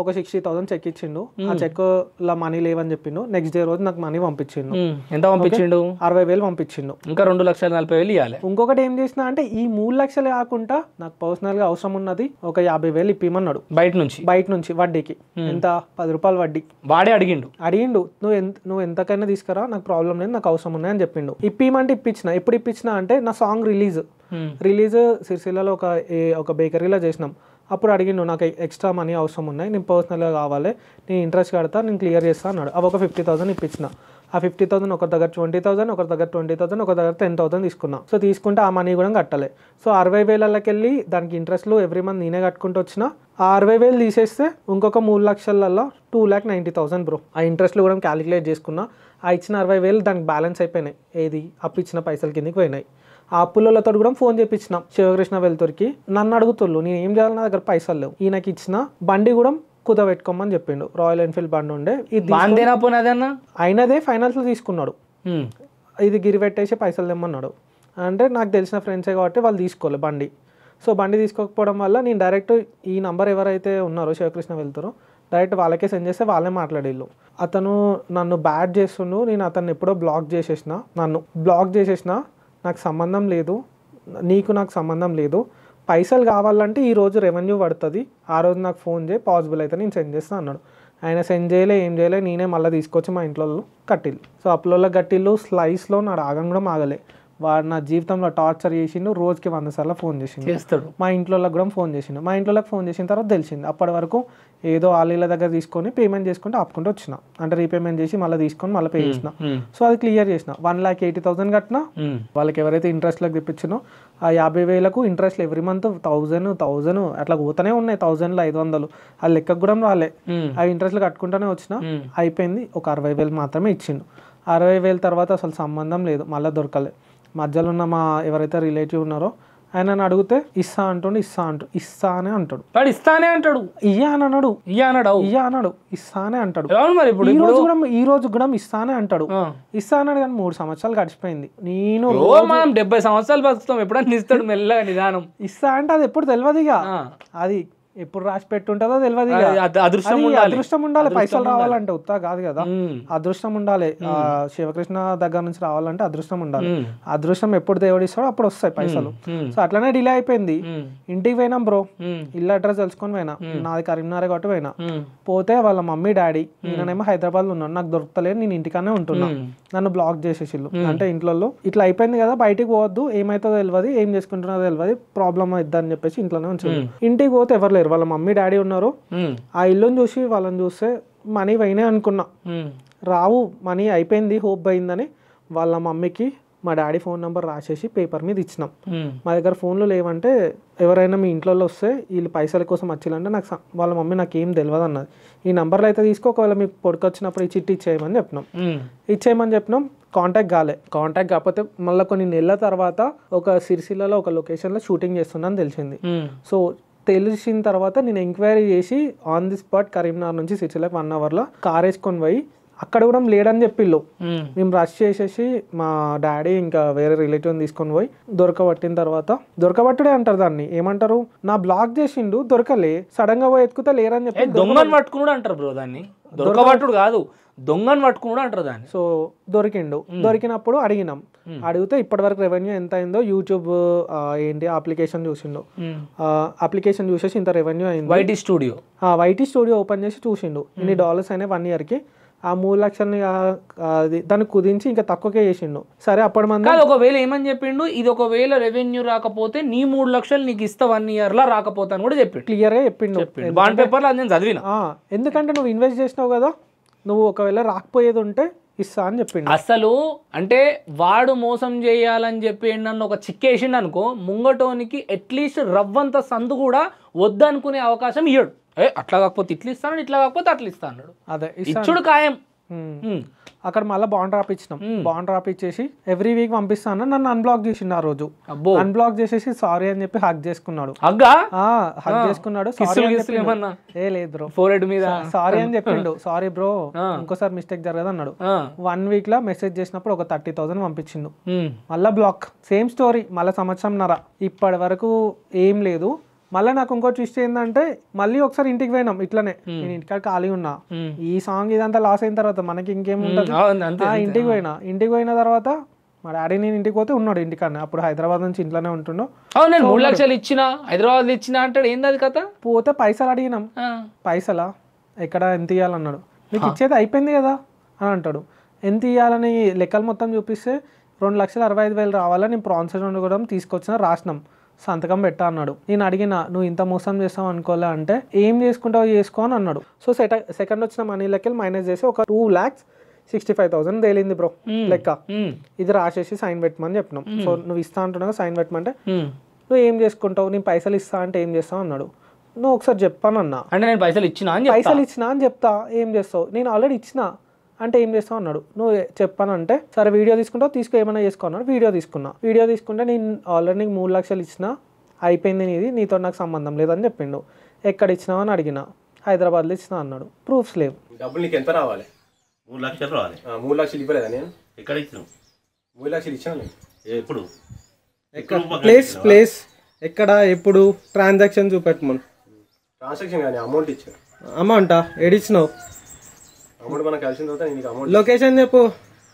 ఒక 60,000 చెక్ ఇచ్చిండు. ఆ చెక్ లో మనీ లేవని చెప్పిండు. నెక్స్ట్ డే రోజు నాకు మనీ పంపించిండు. ఎంత పంపించిండు? 60,000 పంపించిండు. ఇంకా 2,40,000 ఇవ్వాలి. ఇంకొకటి ఏం చేసిన అంటే, ఈ 3 లక్షలు కాకుండా నాకు పర్సనల్ గా అవసరం ఉన్నది ఒక 50,000 ఇప్పిమన్నాడు బయట నుంచి వడ్డీకి. ఎంత? ₹10 వడ్డీ. వాడే అడిగిండు. నువ్వు ఎంతకైనా తీసుకురా, నాకు ప్రాబ్లం లేదు, నాకు అవసరం ఉన్నాయని చెప్పిండు. ఇప్పిమంటే ఇప్పించిన. ఎప్పుడు ఇప్పించిన అంటే, నా సాంగ్ రిలీజ్ సిరిసిల్లలో ఒక బేకరీలో చేసినాం. అప్పుడు అడిగిండు, నాకు ఎక్స్ట్రా మనీ అవసరం ఉన్నాయి, నేను పర్సనల్గా కావాలి, నేను ఇంట్రెస్ట్ కడతా, నేను క్లియర్ చేస్తా అన్నాడు. అవి ఒక 50,000 ఇప్పించిన. ఆ 50,000 ఒకరి దగ్గర 20,000, ఒకరి దగ్గర 20,000, ఒకరి దగ్గర 10,000 తీసుకున్నా. సో తీసుకుంటే ఆ మనీ కూడా కట్టలే. సో 60,000కి వెళ్ళి దానికి ఇంట్రెస్ట్లు ఎవ్రీ మంత్ నేనే కట్టుకుంటూ వచ్చిన. ఆ 60,000 తీసేస్తే ఇంకొక 3 లక్షలలో 2,90,000 బ్రో. ఆ ఇంట్రెస్ట్లు కూడా క్యాలిక్యులేట్ చేసుకున్నా. ఆ ఇచ్చిన 60,000 దానికి బ్యాలెన్స్ అయిపోయినాయి. ఏది అప్పు ఇచ్చిన పైసల కిందకి పోయినాయి. ఆ అప్పులతో కూడా ఫోన్ చేయించిన శివకృష్ణ వెళ్తురికి. నన్ను అడుగుతుళ్ళు నేను ఏం చేయాలి, నా దగ్గర పైసలు లేవు. ఈయనకి ఇచ్చిన బండి కూడా కుదబెట్టుకోమని చెప్పిండు. రాయల్ ఎన్ఫీల్డ్ బండి ఉండే, ఇది అయినదే ఫైనాన్స్ లో తీసుకున్నాడు. ఇది గిరి పెట్టేసి పైసలు తెమ్మన్నాడు. అంటే నాకు తెలిసిన ఫ్రెండ్సే కాబట్టి వాళ్ళు తీసుకోవాలి బండి. సో బండి తీసుకోకపోవడం వల్ల నేను డైరెక్ట్ ఈ నంబర్ ఎవరైతే ఉన్నారో శివకృష్ణ వెళ్తారో డైరెక్ట్ వాళ్ళకే సెండ్ చేస్తే వాళ్ళే మాట్లాడేళ్ళు. అతను నన్ను బ్యాడ్ చేస్తుండు. నేను అతన్ని ఎప్పుడో బ్లాక్ చేసేసిన. నాకు సంబంధం లేదు, నీకు నాకు సంబంధం లేదు. పైసలు కావాలంటే ఈరోజు రెవెన్యూ పడుతుంది, ఆ రోజు నాకు ఫోన్ చేయి, పాసిబుల్ అయితే నేను సెండ్ చేస్తాను అన్నాడు. ఆయన సెండ్ చేయలే, ఏం చేయలే. నేనే మళ్ళీ తీసుకొచ్చి మా ఇంట్లో కట్టిల్లు. సో అప్పులలో కట్టిల్లు. స్లైస్లో నా రాగం కూడా ఆగలే. వాడు నా జీవితంలో టార్చర్ చేసిండు. రోజుకి 100 సార్లు ఫోన్ చేసిండు. మా ఇంట్లో కూడా ఫోన్ చేసిండు. మా ఇంట్లో ఫోన్ చేసిన తర్వాత తెలిసింది. అప్పటి వరకు ఏదో వాళ్ళ దగ్గర తీసుకొని పేమెంట్ చేసుకుంటే ఆపుకుంటూ వచ్చిన. అంటే రీపేమెంట్ చేసి మళ్ళీ తీసుకొని మళ్ళీ పే చేసిన. సో అది క్లియర్ చేసిన. 1,80,000 కట్టిన. వాళ్ళకి ఎవరైతే ఇంట్రెస్ట్లకు తెప్పించినో ఆ 50,000కు ఇంట్రెస్ట్ ఎవ్రీ మంత్ 1,000 అట్లా పోతూనే ఉన్నాయి. 1,000, 500 ఆ లెక్కకు కూడా రాలే. ఆ ఇంట్రెస్ట్లు కట్టుకుంటూనే వచ్చిన. అయిపోయింది. ఒక 60,000 మాత్రమే ఇచ్చిండు. 60,000 తర్వాత అసలు సంబంధం లేదు, మళ్ళీ దొరకలే. మధ్యలో ఉన్న మా ఎవరైతే రిలేటివ్ ఉన్నారో ఆయన అడిగితే ఇస్తా అనే అంటాడు. ఇయ్యా అన్నాడు. ఇస్తానే అంటాడు. ఈ రోజు కూడా ఇస్తానే అంటాడు. ఇస్తా అన్నాడు. కానీ 3 సంవత్సరాలు గడిచిపోయింది. నేను 70 సంవత్సరాలు బతుకుతాం, ఎప్పుడన్నా ఇస్తాడు మెల్లగా నిదానం. ఇస్తా అంటే అది ఎప్పుడు తెలియదు. ఇక అది ఎప్పుడు రాసి పెట్టుంటుందో తెలియదు. అదృష్టం ఉండాలి. పైసలు రావాలంటే ఉత్తా కాదు కదా, అదృష్టం ఉండాలి. శివకృష్ణ దగ్గర నుంచి రావాలంటే అదృష్టం ఉండాలి. అదృష్టం ఎప్పుడు దేవుడు ఇస్తాడో అప్పుడు వస్తాయి పైసలు. సో అట్లనే డిలే అయిపోయింది. ఇంటికి పోయినాం బ్రో. ఇల్లు అడ్రస్ తెలుసుకొని పోయినా. నాది కరీంనగర్ కాబట్టి పోయినా. పోతే వాళ్ళ మమ్మీ డాడీ, నేనేమో హైదరాబాద్ లో ఉన్నాను. నాకు దొరకలేదు, నేను ఇంటికానే ఉంటున్నా. నన్ను బ్లాక్ చేసేసిల్లు. అంటే ఇంట్లో ఇట్లా అయిపోయింది కదా, బయటికి పోవద్దు, ఏమైతుందో తెలియదు, ఏం చేసుకుంటున్నదో తెలియదు, ప్రాబ్లం అవుద్దని చెప్పేసి ఇంట్లోనే ఉంచారు. ఇంటికి పోతే ఎవరు లేరు. వాళ్ళ మమ్మీ డాడీ ఉన్నారు. ఆ ఇల్లుని చూసి వాళ్ళని చూస్తే మనీ పోయినాయి అనుకున్నా. రావు, మనీ అయిపోయింది, హోప్ అయిందని వాళ్ళ మమ్మీకి మా డాడీ ఫోన్ నెంబర్ రాసేసి పేపర్ మీద ఇచ్చినాం. మా దగ్గర ఫోన్లు లేవంటే ఎవరైనా మీ ఇంట్లో వస్తే వీళ్ళు పైసల కోసం వచ్చిందంటే నాకు వాళ్ళ మమ్మీ నాకు ఏం తెలియదు అన్నది. ఈ నెంబర్లు అయితే తీసుకో, ఒకవేళ మీకు పొడికొచ్చినప్పుడు ఈ చిట్టి ఇచ్చేయమని చెప్పినాం. కాంటాక్ట్ కాకపోతే మళ్ళీ కొన్ని నెలల తర్వాత ఒక సిరిసిల్లలో ఒక లొకేషన్లో షూటింగ్ చేస్తున్నాను తెలిసింది. సో తెలిసిన తర్వాత నేను ఎంక్వైరీ చేసి ఆన్ ది స్పాట్ కరీంనగర్ నుంచి సిరిసిల్లకు 1 అవర్లో కార్ వేసుకొని పోయి అక్కడ కూడా లేడని చెప్పిళ్ళు. మేము రష్ చేసేసి మా డాడీ ఇంకా వేరే రిలేటివ్ని తీసుకొని పోయి దొరకబట్టిన తర్వాత, దొరకబట్టుడే అంటారు దాన్ని, ఏమంటారు, నా బ్లాక్ చేసిండు, దొరకలే, సడన్ గా పోయి ఎత్తుకుతా లేరని చెప్పి దొంగని పట్టుకుని అంటారు బ్రో. దాన్ని దొరకబట్టుడు కాదు, దొంగని పట్టుకుని అంటారు దాన్ని. సో దొరికిండు. దొరికినప్పుడు అడిగినాం. అడిగితే ఇప్పటి వరకు రెవెన్యూ ఎంత అయిందో యూట్యూబ్ ఏంటి అప్లికేషన్ చూసిండు. అప్లికేషన్ చూసేసి ఇంత రెవెన్యూ అయింది. వైటీ స్టూడియో ఓపెన్ చేసి చూసిండు. ఇన్ని డాలర్స్ అయినాయి 1 yearకి. ఆ 3 లక్షలని దాన్ని కుదించి ఇంకా తక్కువకే చేసిండు. సరే అప్పటి మంది ఒకవేళ ఏమని చెప్పిండు, ఇది ఒకవేళ రెవెన్యూ రాకపోతే నీ 3 లక్షలు నీకు ఇస్తా 1 year లా రాకపోతే అని కూడా చెప్పిండు. క్లియర్ గా చెప్పిండు. బాండ్ పేపర్లో అది నేను చదివిన. ఎందుకంటే నువ్వు ఇన్వెస్ట్ చేసినావు కదా, నువ్వు ఒకవేళ రాకపోయేది ఉంటే ఇస్తా అని చెప్పిండు. అసలు అంటే వాడు మోసం చేయాలని చెప్పి నన్ను ఒక చిక్కేసిండు అనుకో, ముంగటోనికి అట్లీస్ట్ రవ్వంత సందు కూడా వద్దనుకునే అవకాశం ఇయ్యడు. అట్లా కాకపోతే ఇట్లా ఇస్తాను, ఇట్లా కాకపోతే అట్లా ఇస్తా అన్నాడు. అదే ఇచ్చుడు ఖాయం. అక్కడ మళ్ళీ బాండ్ రాపిచ్చినాం. బాండ్ రాపిచ్చేసి ఎవ్రీ వీక్ పంపిస్తాను. నన్ను అన్బ్లాక్ చేసిండు. ఆ రోజు అన్బ్లాక్ చేసేసి సారీ అని చెప్పి హక్ చేసుకున్నాడు. హక్ చేసుకున్నాడు. ఏ లేదు బ్రో, సారీ అని చెప్పిండు. సారీ బ్రో, ఇంకోసారి మిస్టేక్ జరగదు అన్నాడు. 1 week లో మెసేజ్ చేసినప్పుడు ఒక 30,000 పంపించిండు. మళ్ళా బ్లాక్. Same story. మళ్ళీ 1.5 సంవత్సరం ఇప్పటి వరకు ఏం లేదు. మళ్ళీ నాకు ఇంకో ట్విస్ట్ ఏంటంటే, మళ్ళీ ఒకసారి ఇంటికి పోయినాం. ఇట్లనే నేను ఇంటికాడ ఖాళీ ఉన్నా. ఈ సాంగ్ ఇదంతా లాస్ అయిన తర్వాత మనకి ఇంకేముంటది. ఇంటికి పోయిన తర్వాత మా డాడీ నేను ఇంటికి పోతే ఉన్నాడు ఇంటికన్నా. అప్పుడు హైదరాబాద్ నుంచి ఇంట్లోనే ఉంటుండో. 3 లక్షలు ఇచ్చినా హైదరాబాద్ ఇచ్చినా అంటాడు. ఏంది అది కథ? పోతే పైసలు అడిగినాం. పైసలా ఎక్కడ, ఎంత ఇవ్వాలన్నాడు. మీకు ఇచ్చేది అయిపోయింది కదా అని అంటాడు. ఎంత ఇవ్వాలని లెక్కలు మొత్తం చూపిస్తే 2,65,000 రావాలని నేను ప్రాన్సర్ కూడా తీసుకొచ్చిన, రాసినాం, సంతకం పెట్టా అన్నాడు. నేను అడిగిన, నువ్వు ఇంత మోసం చేస్తావు అనుకోలే అంటే, ఏం చేసుకుంటావు చేసుకో అని అన్నాడు. సో సెకండ్ వచ్చిన మనీ లెక్కలు మైనస్ చేసి ఒక 2 lakhs 65,000 తేలింది బ్రో లెక్క. ఇది రాసేసి సైన్ పెట్టమని చెప్పినాం. సో నువ్వు ఇస్తా అంటున్నావు సైన్ పెట్టమంటే నువ్వు ఏం చేసుకుంటావు, నేను పైసలు ఇస్తా అంటే ఏం చేస్తావు అన్నాడు. నువ్వు ఒకసారి చెప్పానన్నా అంటే నేను పైసలు ఇచ్చినా అని చెప్తా, ఏం చేస్తావు, నేను ఆల్రెడీ ఇచ్చిన అంటే ఏం చేస్తావు అన్నాడు. నువ్వు చెప్పానంటే సరే వీడియో తీసుకుంటావు, తీసుకో ఏమైనా చేసుకో అన్నాడు. వీడియో తీసుకుంటే నేను ఆల్రెడీ నీకు 3 లక్షలు ఇచ్చిన, అయిపోయింది నీది, నీతో నాకు సంబంధం లేదని చెప్పిండు. ఎక్కడ ఇచ్చినావు అని అడిగిన, హైదరాబాద్లో ఇచ్చినా అన్నాడు. ప్రూఫ్స్ లేవు. డబ్బులు నీకు ఎంత రావాలి? 3 లక్షలు రావాలి. 3 లక్షలు ఇవ్వలేదా నేను? ఎక్కడ ఇచ్చినావు? 3 లక్షలు ఇచ్చాను నేను. ఎప్పుడు? ప్లేస్ ఎక్కడ, ఎప్పుడు, ట్రాన్సాక్షన్ చూపెట్టమను. ట్రాన్సాక్షన్ కానీ అమౌంట్ ఇచ్చాను. అమౌంటా ఏడిచ్చినావు? అమౌంట్ మనం కలిసిన తర్వాత నీకు అమౌంట్. లొకేషన్ చెప్పు.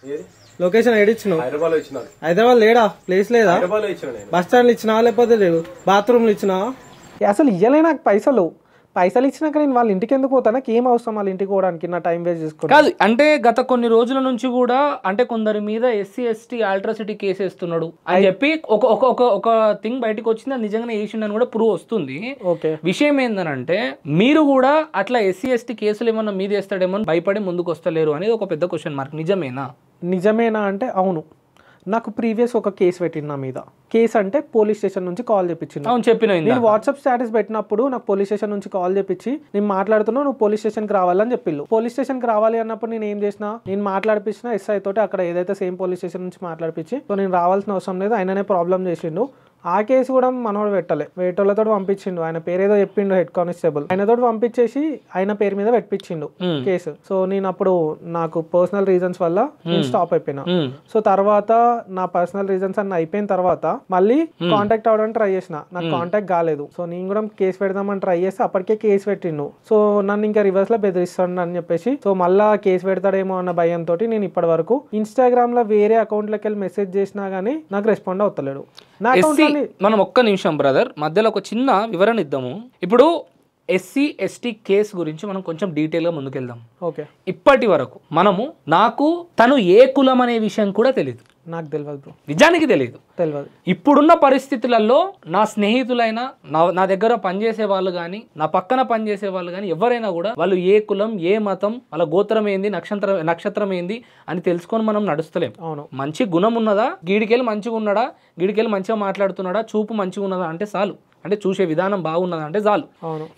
ఏది లొకేషన్ ఏడిచ్చినావు? హైదరాబాద్లో ఇచ్చినాను. హైదరాబాద్ లేడా? ప్లేస్ లేదా? హైదరాబాద్లో ఇచ్చిన నేను. బస్ స్టాండ్లో ఇచ్చినావా లేకపోతే లేవు బాత్రూమ్లో ఇచ్చినావా? అసలు ఇయ్యలే నాకు పైసలు ఇచ్చినాక నేను వాళ్ళ ఇంటికి ఎందుకు పోతా? నాకు ఏం అవసరం వాళ్ళ ఇంటికి పోవడానికి, నా టైం వేస్ట్ చేసుకోవాలి కాదు. అంటే గత కొన్ని రోజుల నుంచి కూడా అంటే కొందరి మీద SC ST అల్ట్రాసిటీ కేసు వేస్తున్నాడు అని చెప్పి ఒక థింగ్ బయటకు వచ్చింది. అది నిజంగానే వేసిండని కూడా ప్రూవ్ వస్తుంది. విషయం ఏందనంటే మీరు కూడా అట్లా SC ST కేసులు ఏమన్నా మీద వేస్తాడేమో భయపడి ముందుకు వస్తలేరు అనేది ఒక పెద్ద క్వశ్చన్ మార్క్. నిజమేనా అంటే అవును. నాకు ప్రీవియస్ ఒక కేసు పెట్టింది నా మీద. కేసు అంటే పోలీస్ స్టేషన్ నుంచి కాల్ చెప్పించింది. నేను వాట్సాప్ స్టేటస్ పెట్టినప్పుడు నాకు పోలీస్ స్టేషన్ నుంచి కాల్ చెప్పించి నేను మాట్లాడుతున్నా, నువ్వు పోలీస్ స్టేషన్కి రావాలని చెప్పిళ్ళు. పోలీస్ స్టేషన్కి రావాలి అన్నప్పుడు నేను ఏం చేసిన, నేను మాట్లాడిపించిన SI తోటి అక్కడ ఏదైతే సేమ్ పోలీస్ స్టేషన్ నుంచి మాట్లాడిపించి, సో నేను రావాల్సిన అవసరం లేదు, ఆయననే ప్రాబ్లం చేసిండు. ఆ కేసు కూడా మనోడు పెట్టలే, వేటోళ్ళతో పంపించిండు. ఆయన పేరేదో చెప్పిండు, హెడ్ కానిస్టేబుల్, ఆయనతో పంపించేసి ఆయన పేరు మీద పెట్టించిండు కేసు. సో నేను అప్పుడు నాకు పర్సనల్ రీజన్స్ వల్ల నేను స్టాప్ అయిపోయినా. సో తర్వాత నా పర్సనల్ రీజన్స్ అన్ని అయిపోయిన తర్వాత మళ్ళీ కాంటాక్ట్ అవడానికి ట్రై చేసిన, నాకు కాంటాక్ట్ కాలేదు. సో నేను కూడా కేసు పెడదామని ట్రై చేస్తే అప్పటికే కేసు పెట్టిండు. సో నన్ను ఇంకా రివర్స్ లో బెదిరిస్తాడు అని చెప్పేసి, సో మళ్ళా కేసు పెడతాడేమో అన్న భయంతో నేను ఇప్పటి వరకు ఇన్స్టాగ్రామ్ లో వేరే అకౌంట్లకి వెళ్ళి మెసేజ్ చేసినా గానీ నాకు రెస్పాండ్ అవుతలేడు. మనం ఒక్క నిమిషం బ్రదర్, మధ్యలో ఒక చిన్న వివరణ ఇద్దాము. ఇప్పుడు SC ST కేసు గురించి మనం కొంచెం డీటెయిల్ గా ముందుకెళ్దాం. ఓకే. ఇప్పటి వరకు నాకు తను ఏ కులం అనే విషయం కూడా తెలియదు. నాకు తెలియదు, నిజానికి తెలియదు. ఇప్పుడున్న పరిస్థితులలో నా స్నేహితులైనా నా దగ్గర పనిచేసే వాళ్ళు కానీ, నా పక్కన పనిచేసే వాళ్ళు కానీ ఎవరైనా కూడా వాళ్ళు ఏ కులం, ఏ మతం, వాళ్ళ గోత్రం ఏంది, నక్షత్రం ఏంది అని తెలుసుకొని మనం నడుస్తలేం. మంచి గుణం ఉన్నదా, గీడికెళ్ళి మంచిగా ఉన్నాడా, గీడికెళ్ళి మంచిగా మాట్లాడుతున్నాడా, చూపు మంచిగా ఉన్నదా అంటే చాలు, అంటే చూసే విధానం బాగున్నదా అంటే చాలు.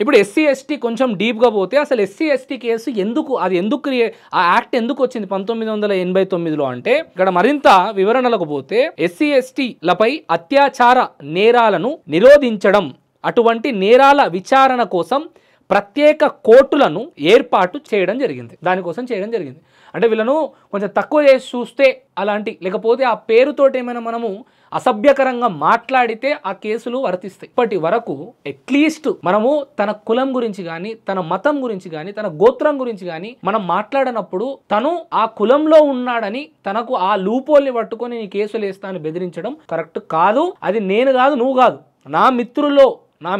ఇప్పుడు SC ST కొంచెం డీప్ గా పోతే అసలు SC ST కేసు ఎందుకు, అది ఎందుకు ఆ యాక్ట్ ఎందుకు వచ్చింది 1989లో అంటే ఇక్కడ మరింత వివరణలకు పోతే SC ST లపై అత్యాచార నేరాలను నిరోధించడం, అటువంటి నేరాల విచారణ కోసం ప్రత్యేక కోర్టులను ఏర్పాటు చేయడం జరిగింది. దానికోసం చేయడం జరిగింది. అంటే వీళ్ళను కొంచెం తక్కువ చేసి చూస్తే అలాంటి, లేకపోతే ఆ పేరుతోటి ఏమైనా మనము అసభ్యకరంగా మాట్లాడితే ఆ కేసులు వర్తిస్తాయి. ఇప్పటి వరకు అట్లీస్ట్ మనము తన కులం గురించి కానీ, తన మతం గురించి కానీ, తన గోత్రం గురించి కానీ మనం మాట్లాడినప్పుడు తను ఆ కులంలో ఉన్నాడని తనకు ఆ లూపోల్ని పట్టుకొని నీ కేసులు వేస్తా అని బెదిరించడం కరెక్ట్ కాదు. అది నేను కాదు, నువ్వు కాదు, నా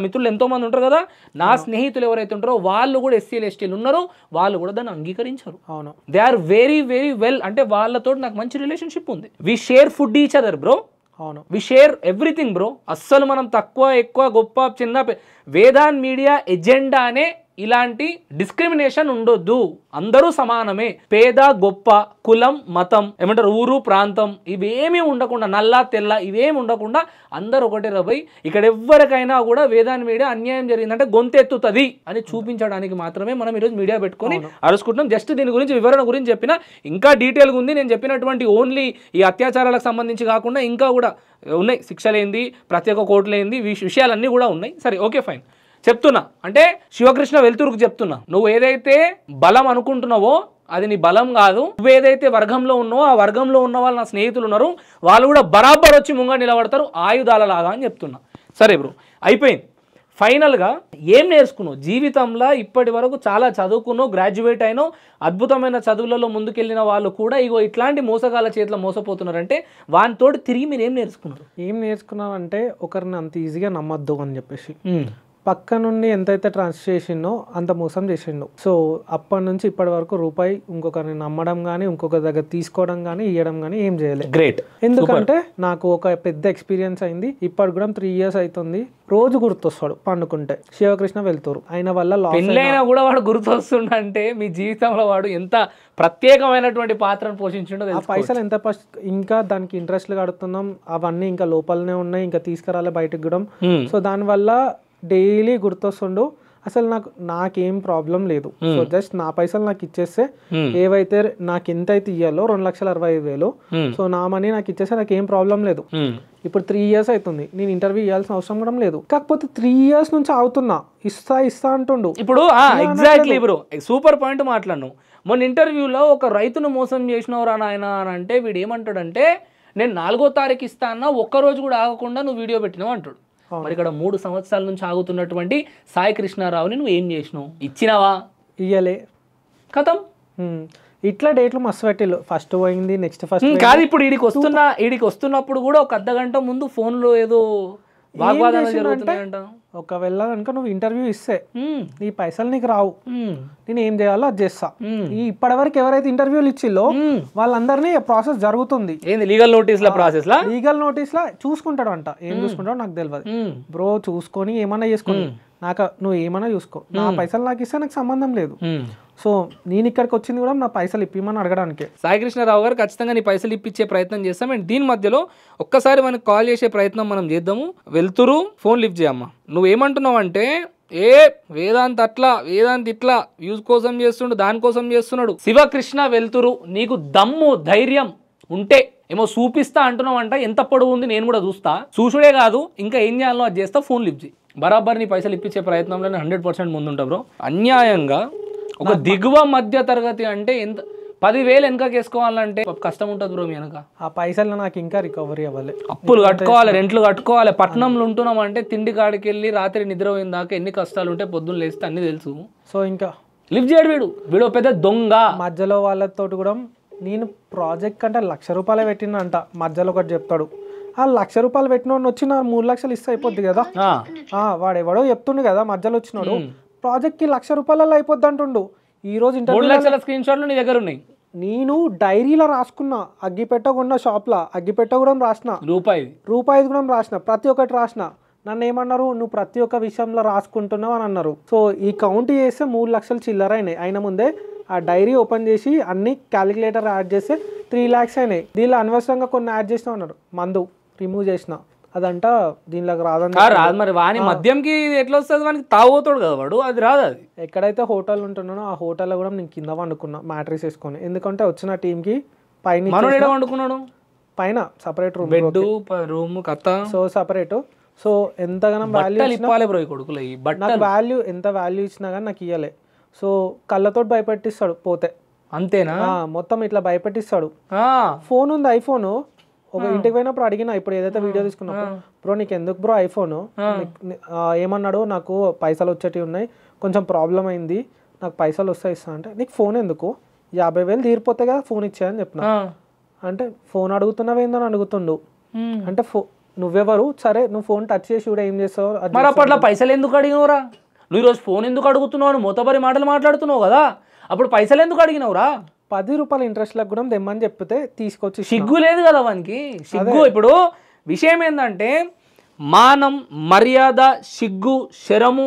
మిత్రులు ఎంతో మంది ఉంటారు కదా, నా స్నేహితులు ఎవరైతే ఉంటారో వాళ్ళు కూడా SCలు STలు ఉన్నారు, వాళ్ళు కూడా దాన్ని అంగీకరించారు. They are very very well, అంటే వాళ్ళతో నాకు మంచి రిలేషన్షిప్ ఉంది. We share food each other bro, we share everything bro. అస్సలు మనం తక్కువ ఎక్కువ గొప్ప చిన్న వేదాంత్ మీడియా ఎజెండానే ఇలాంటి డిస్క్రిమినేషన్ ఉండొద్దు, అందరూ సమానమే, పేద గొప్ప, కులం మతం ఏమంటారు ఊరు ప్రాంతం ఇవేమీ ఉండకుండా, నల్ల తెల్ల ఇవేమి ఉండకుండా అందరూ ఒకటే రబై. ఇక్కడ ఎవరికైనా కూడా వేదాంత్ మీడియా అన్యాయం జరిగిందంటే గొంతెత్తుతుంది అని చూపించడానికి మాత్రమే మనం ఈరోజు మీడియా పెట్టుకొని అరుచుకుంటున్నాం. జస్ట్ దీని గురించి వివరణ గురించి చెప్పిన, ఇంకా డీటెయిల్గా ఉంది. నేను చెప్పినటువంటి ఓన్లీ ఈ అత్యాచారాలకు సంబంధించి కాకుండా ఇంకా కూడా ఉన్నాయి, శిక్షలేంది, ప్రత్యేక కోర్టులేంది, విషయాలన్నీ కూడా ఉన్నాయి. సరే ఓకే ఫైన్, చెప్తున్నా అంటే శివకృష్ణ వెలుతురుకు చెప్తున్నా, నువ్వు ఏదైతే బలం అనుకుంటున్నావో అది నీ బలం కాదు. నువ్వు ఏదైతే వర్గంలో ఉన్నావో ఆ వర్గంలో ఉన్న వాళ్ళు నా స్నేహితులు ఉన్నారు, వాళ్ళు కూడా బరాబర్ వచ్చి ముంగ నిలబడతారు ఆయుధాలలాగా అని చెప్తున్నా. సరే బ్రో, అయిపోయింది. ఫైనల్గా ఏం నేర్చుకున్నావు జీవితంలో? ఇప్పటి వరకు చాలా చదువుకున్నావు, గ్రాడ్యుయేట్ అయినావు, అద్భుతమైన చదువులలో ముందుకెళ్ళిన వాళ్ళు కూడా ఇగో ఇట్లాంటి మోసగాళ్ళ చేతిలో మోసపోతున్నారంటే వానితోటి తిరిగి మీరు ఏం నేర్చుకున్నారు? ఏం నేర్చుకున్నారంటే ఒకరిని అంత ఈజీగా నమ్మొద్దు అని చెప్పేసి. పక్క నుండి ఎంతైతే ట్రాన్స్ఫర్ చేసిండో అంత మోసం చేసిండు. సో అప్పటి నుంచి ఇప్పటి వరకు రూపాయి ఇంకొకరిని నమ్మడం కానీ ఇంకొక దగ్గర తీసుకోవడం కానీ ఇవ్వడం కానీ ఏం చేయలేదు. గ్రేట్. ఎందుకంటే నాకు ఒక పెద్ద ఎక్స్పీరియన్స్ అయింది. ఇప్పటి కూడా 3 years అవుతుంది. రోజు గుర్తొస్తాడు పండుకుంటే శివకృష్ణ వెళ్తారు. ఆయన వల్ల పెళ్ళైనా కూడా వాడు గుర్తొస్తుండంటే మీ జీవితంలో వాడు ఎంత ప్రత్యేకమైనటువంటి పాత్రను పోషించిండో ఆ పైసలు ఎంత ఇంకా దానికి ఇంట్రెస్ట్లు కడుతున్నాం, అవన్నీ ఇంకా లోపలనే ఉన్నాయి, ఇంకా తీసుకురాలే బయటకు కూడా. సో దానివల్ల డైలీ గుర్తొస్తుండు. అసలు నాకేం ప్రాబ్లం లేదు. సో జస్ట్ నా పైసలు నాకు ఇచ్చేస్తే ఏవైతే నాకు ఎంత అయితే ఇయ్యాలో 2,65,000, సో నా మనీ నాకు ఇచ్చేస్తే నాకు ఏం ప్రాబ్లం లేదు. ఇప్పుడు 3 years అవుతుంది. నేను ఇంటర్వ్యూ ఇవ్వాల్సిన అవసరం కూడా లేదు. కాకపోతే 3 years నుంచి అవుతున్నా ఇస్తా అంటుండు. ఇప్పుడు ఎగ్జాక్ట్లీ బ్రో, సూపర్ పాయింట్ మాట్లాడు. మొన్న ఇంటర్వ్యూలో ఒక రైతును మోసం చేసినవరా నాయన అని అంటే వీడు ఏమంటాడంటే నేను 4వ తారీఖు ఇస్తా అన్నా ఒక్కరోజు కూడా ఆగకుండా నువ్వు వీడియో పెట్టినావు అంటాడు. మరి ఇక్కడ 3 సంవత్సరాల నుంచి ఆగుతున్నటువంటి సాయి కృష్ణారావుని నువ్వు ఏం చేసినావు? ఇచ్చినావా? ఇయ్యలే. కథం. ఇట్లా డేట్లు మస్తు పెట్టిల్లు. ఫస్ట్ పోయింది, నెక్స్ట్ ఫస్ట్ కాదు. ఇప్పుడు ఈడికి వస్తున్నప్పుడు కూడా ఒక అర్ధగంట ముందు ఫోన్లో ఏదో వాగ్వాదాలు జరుగుతున్నాయంట. ఒకవేళ కనుక నువ్వు ఇంటర్వ్యూ ఇస్తే ఈ పైసలు నీకు రావు, నేను ఏం చేయాలో అది చేస్తా. ఇప్పటి వరకు ఎవరైతే ఇంటర్వ్యూలు ఇచ్చిల్లో వాళ్ళందరినీ ప్రాసెస్ జరుగుతుంది. లీగల్ నోటీస్ లా చూసుకుంటాడు అంట. ఏం చూసుకుంటాడో నాకు తెలియదు బ్రో. చూసుకొని ఏమన్నా చేసుకోండి, నువ్వు ఏమన్నా చూసుకో, నా పైసలు నాకు ఇస్తే నాకు సంబంధం లేదు. సో నేను ఇక్కడికి వచ్చింది కూడా నా పైసలు ఇప్పిమని అడగడానికి. సాయి కృష్ణారావు గారు ఖచ్చితంగా నీ పైసలు ఇప్పించే ప్రయత్నం చేస్తాం. అండ్ దీని మధ్యలో ఒక్కసారి మనకు కాల్ చేసే ప్రయత్నం మనం చేద్దాము. వెళ్తురు ఫోన్ లిఫ్ట్ చేయమ్మా. నువ్వేమంటున్నావు అంటే వేదాంత్ ఇట్లా వ్యూస్ కోసం చేస్తుండు, దానికోసం చేస్తున్నాడు. శివకృష్ణ వెళ్తురు నీకు దమ్ము ధైర్యం ఉంటే ఏమో చూపిస్తా అంటున్నావు అంట. ఎంత పొడవు ఉంది నేను కూడా చూస్తా. చూసుడే కాదు ఇంకా ఏం చేయాలో అది చేస్తా. ఫోన్ లిఫ్ట్ చేయి. బరాబర్ నీ పైసలు ఇప్పించే ప్రయత్నంలో 100% ముందుంటా బ్రో. అన్యాయంగా ఒక దిగువ మధ్య తరగతి అంటే ఎంత 10,000 వెనకేసుకోవాలంటే కష్టం ఉంటుంది బ్రో. మీ వెనక ఆ పైసలు నాకు ఇంకా రికవరీ అవ్వాలి. అప్పులు కట్టుకోవాలి, రెంట్లు కట్టుకోవాలి. పట్టణంలో ఉంటున్నాం అంటే తిండి కాడికి వెళ్ళి రాత్రి నిద్ర పోయిన దాకా ఎన్ని కష్టాలు ఉంటాయి. పొద్దున్న లేస్తే అన్ని తెలుసు. సో ఇంకా లిఫ్ట్ చేయడు వీడు పెద్ద దొంగ. మధ్యలో వాళ్ళతో కూడా నేను ప్రాజెక్ట్ కంటే ₹1,00,000 పెట్టినంట. మధ్యలో ఒకటి చెప్తాడు, ఆ ₹1,00,000 పెట్టినోడిని వచ్చి నా 3 లక్షలు ఇస్తే అయిపోద్ది కదా. వాడెవడో చెప్తుండు కదా మధ్యలో వచ్చినాడు, ప్రాజెక్ట్కి ₹1,00,000 అయిపోద్ది అంటుండు. ఈ రోజు 3 లక్షల స్క్రీన్ షాట్లు నీ దగ్గర ఉన్నాయి. నేను డైరీలో రాసుకున్నా, అగ్గిపెట్టకుండా షాప్లో అగ్గిపెట్ట కూడా రాసిన, రూపాయి కూడా రాసిన, ప్రతి ఒక్కటి రాసిన. నన్ను ఏమన్నారు, నువ్వు ప్రతి ఒక్క విషయంలో రాసుకుంటున్నావు అని అన్నారు. సో ఈ కౌంట్ చేస్తే 3 లక్షలు చిల్లర అయినాయి. అయిన ముందే ఆ డైరీ ఓపెన్ చేసి అన్ని క్యాలిక్యులేటర్ యాడ్ చేస్తే 3 lakhs అయినాయి. దీనిలో అనవసరంగా కొన్ని యాడ్ చేసినా అన్నారు. మందు రిమూవ్ చేసిన అదంట దీనిలోకి రాదని. రాదు మరి వాని మద్యంకి ఎట్లా వస్తుంది? వానికి తాగుతాడు కదా వాడు, అది రాదు. అది ఎక్కడైతే హోటల్ ఉంటున్నానో ఆ హోటల్లో కూడా నేను కింద వండుకున్నా మ్యాట్రిస్ వేసుకొని. ఎందుకంటే వచ్చిన టీంకి పైన వండుకున్నాడు, పైన సపరేట్ రూమ్, బెడ్ రూమ్ కథ. So separate. సో ఎంతగానో వాల్యూ ఎంత వాల్యూ ఇచ్చినా కానీ నాకు ఇవ్వలే. సో కళ్ళతో భయపెట్టిస్తాడు పోతే. అంతేనా? మొత్తం ఇట్లా భయపెట్టిస్తాడు. ఫోన్ ఉంది, ఐఫోన్. ఒక ఇంటికి పోయినప్పుడు అడిగినా, ఇప్పుడు ఏదైతే వీడియో తీసుకున్నప్పుడు, బ్రో నీకు ఎందుకు బ్రో ఐఫోన్? ఏమన్నాడు, నాకు పైసలు వచ్చేటివి ఉన్నాయి, కొంచెం ప్రాబ్లం అయింది, నాకు పైసలు వస్తాయి ఇస్తా అంటే, నీకు ఫోన్ ఎందుకు, 50,000 తీరిపోతాయి కదా ఫోన్ ఇచ్చాయని చెప్పిన. అంటే ఫోన్ అడుగుతున్నావేందని అడుగుతుండు. అంటే నువ్వెవరు, సరే నువ్వు ఫోన్ టచ్ చేసి కూడా ఏం చేస్తావు? మరి అప్పట్లో పైసలు ఎందుకు అడిగినవురా? నువ్వు ఈరోజు ఫోన్ ఎందుకు అడుగుతున్నావు? మొత్తబరి మాటలు మాట్లాడుతున్నావు కదా, అప్పుడు పైసలు ఎందుకు అడిగినవురా? ₹10 ఇంట్రెస్ట్లకు కూడా తెమ్మని చెప్తే తీసుకొచ్చి. సిగ్గు లేదు కదా వానికి, సిగ్గు. ఇప్పుడు విషయం ఏంటంటే మానం, మర్యాద, సిగ్గు, శరము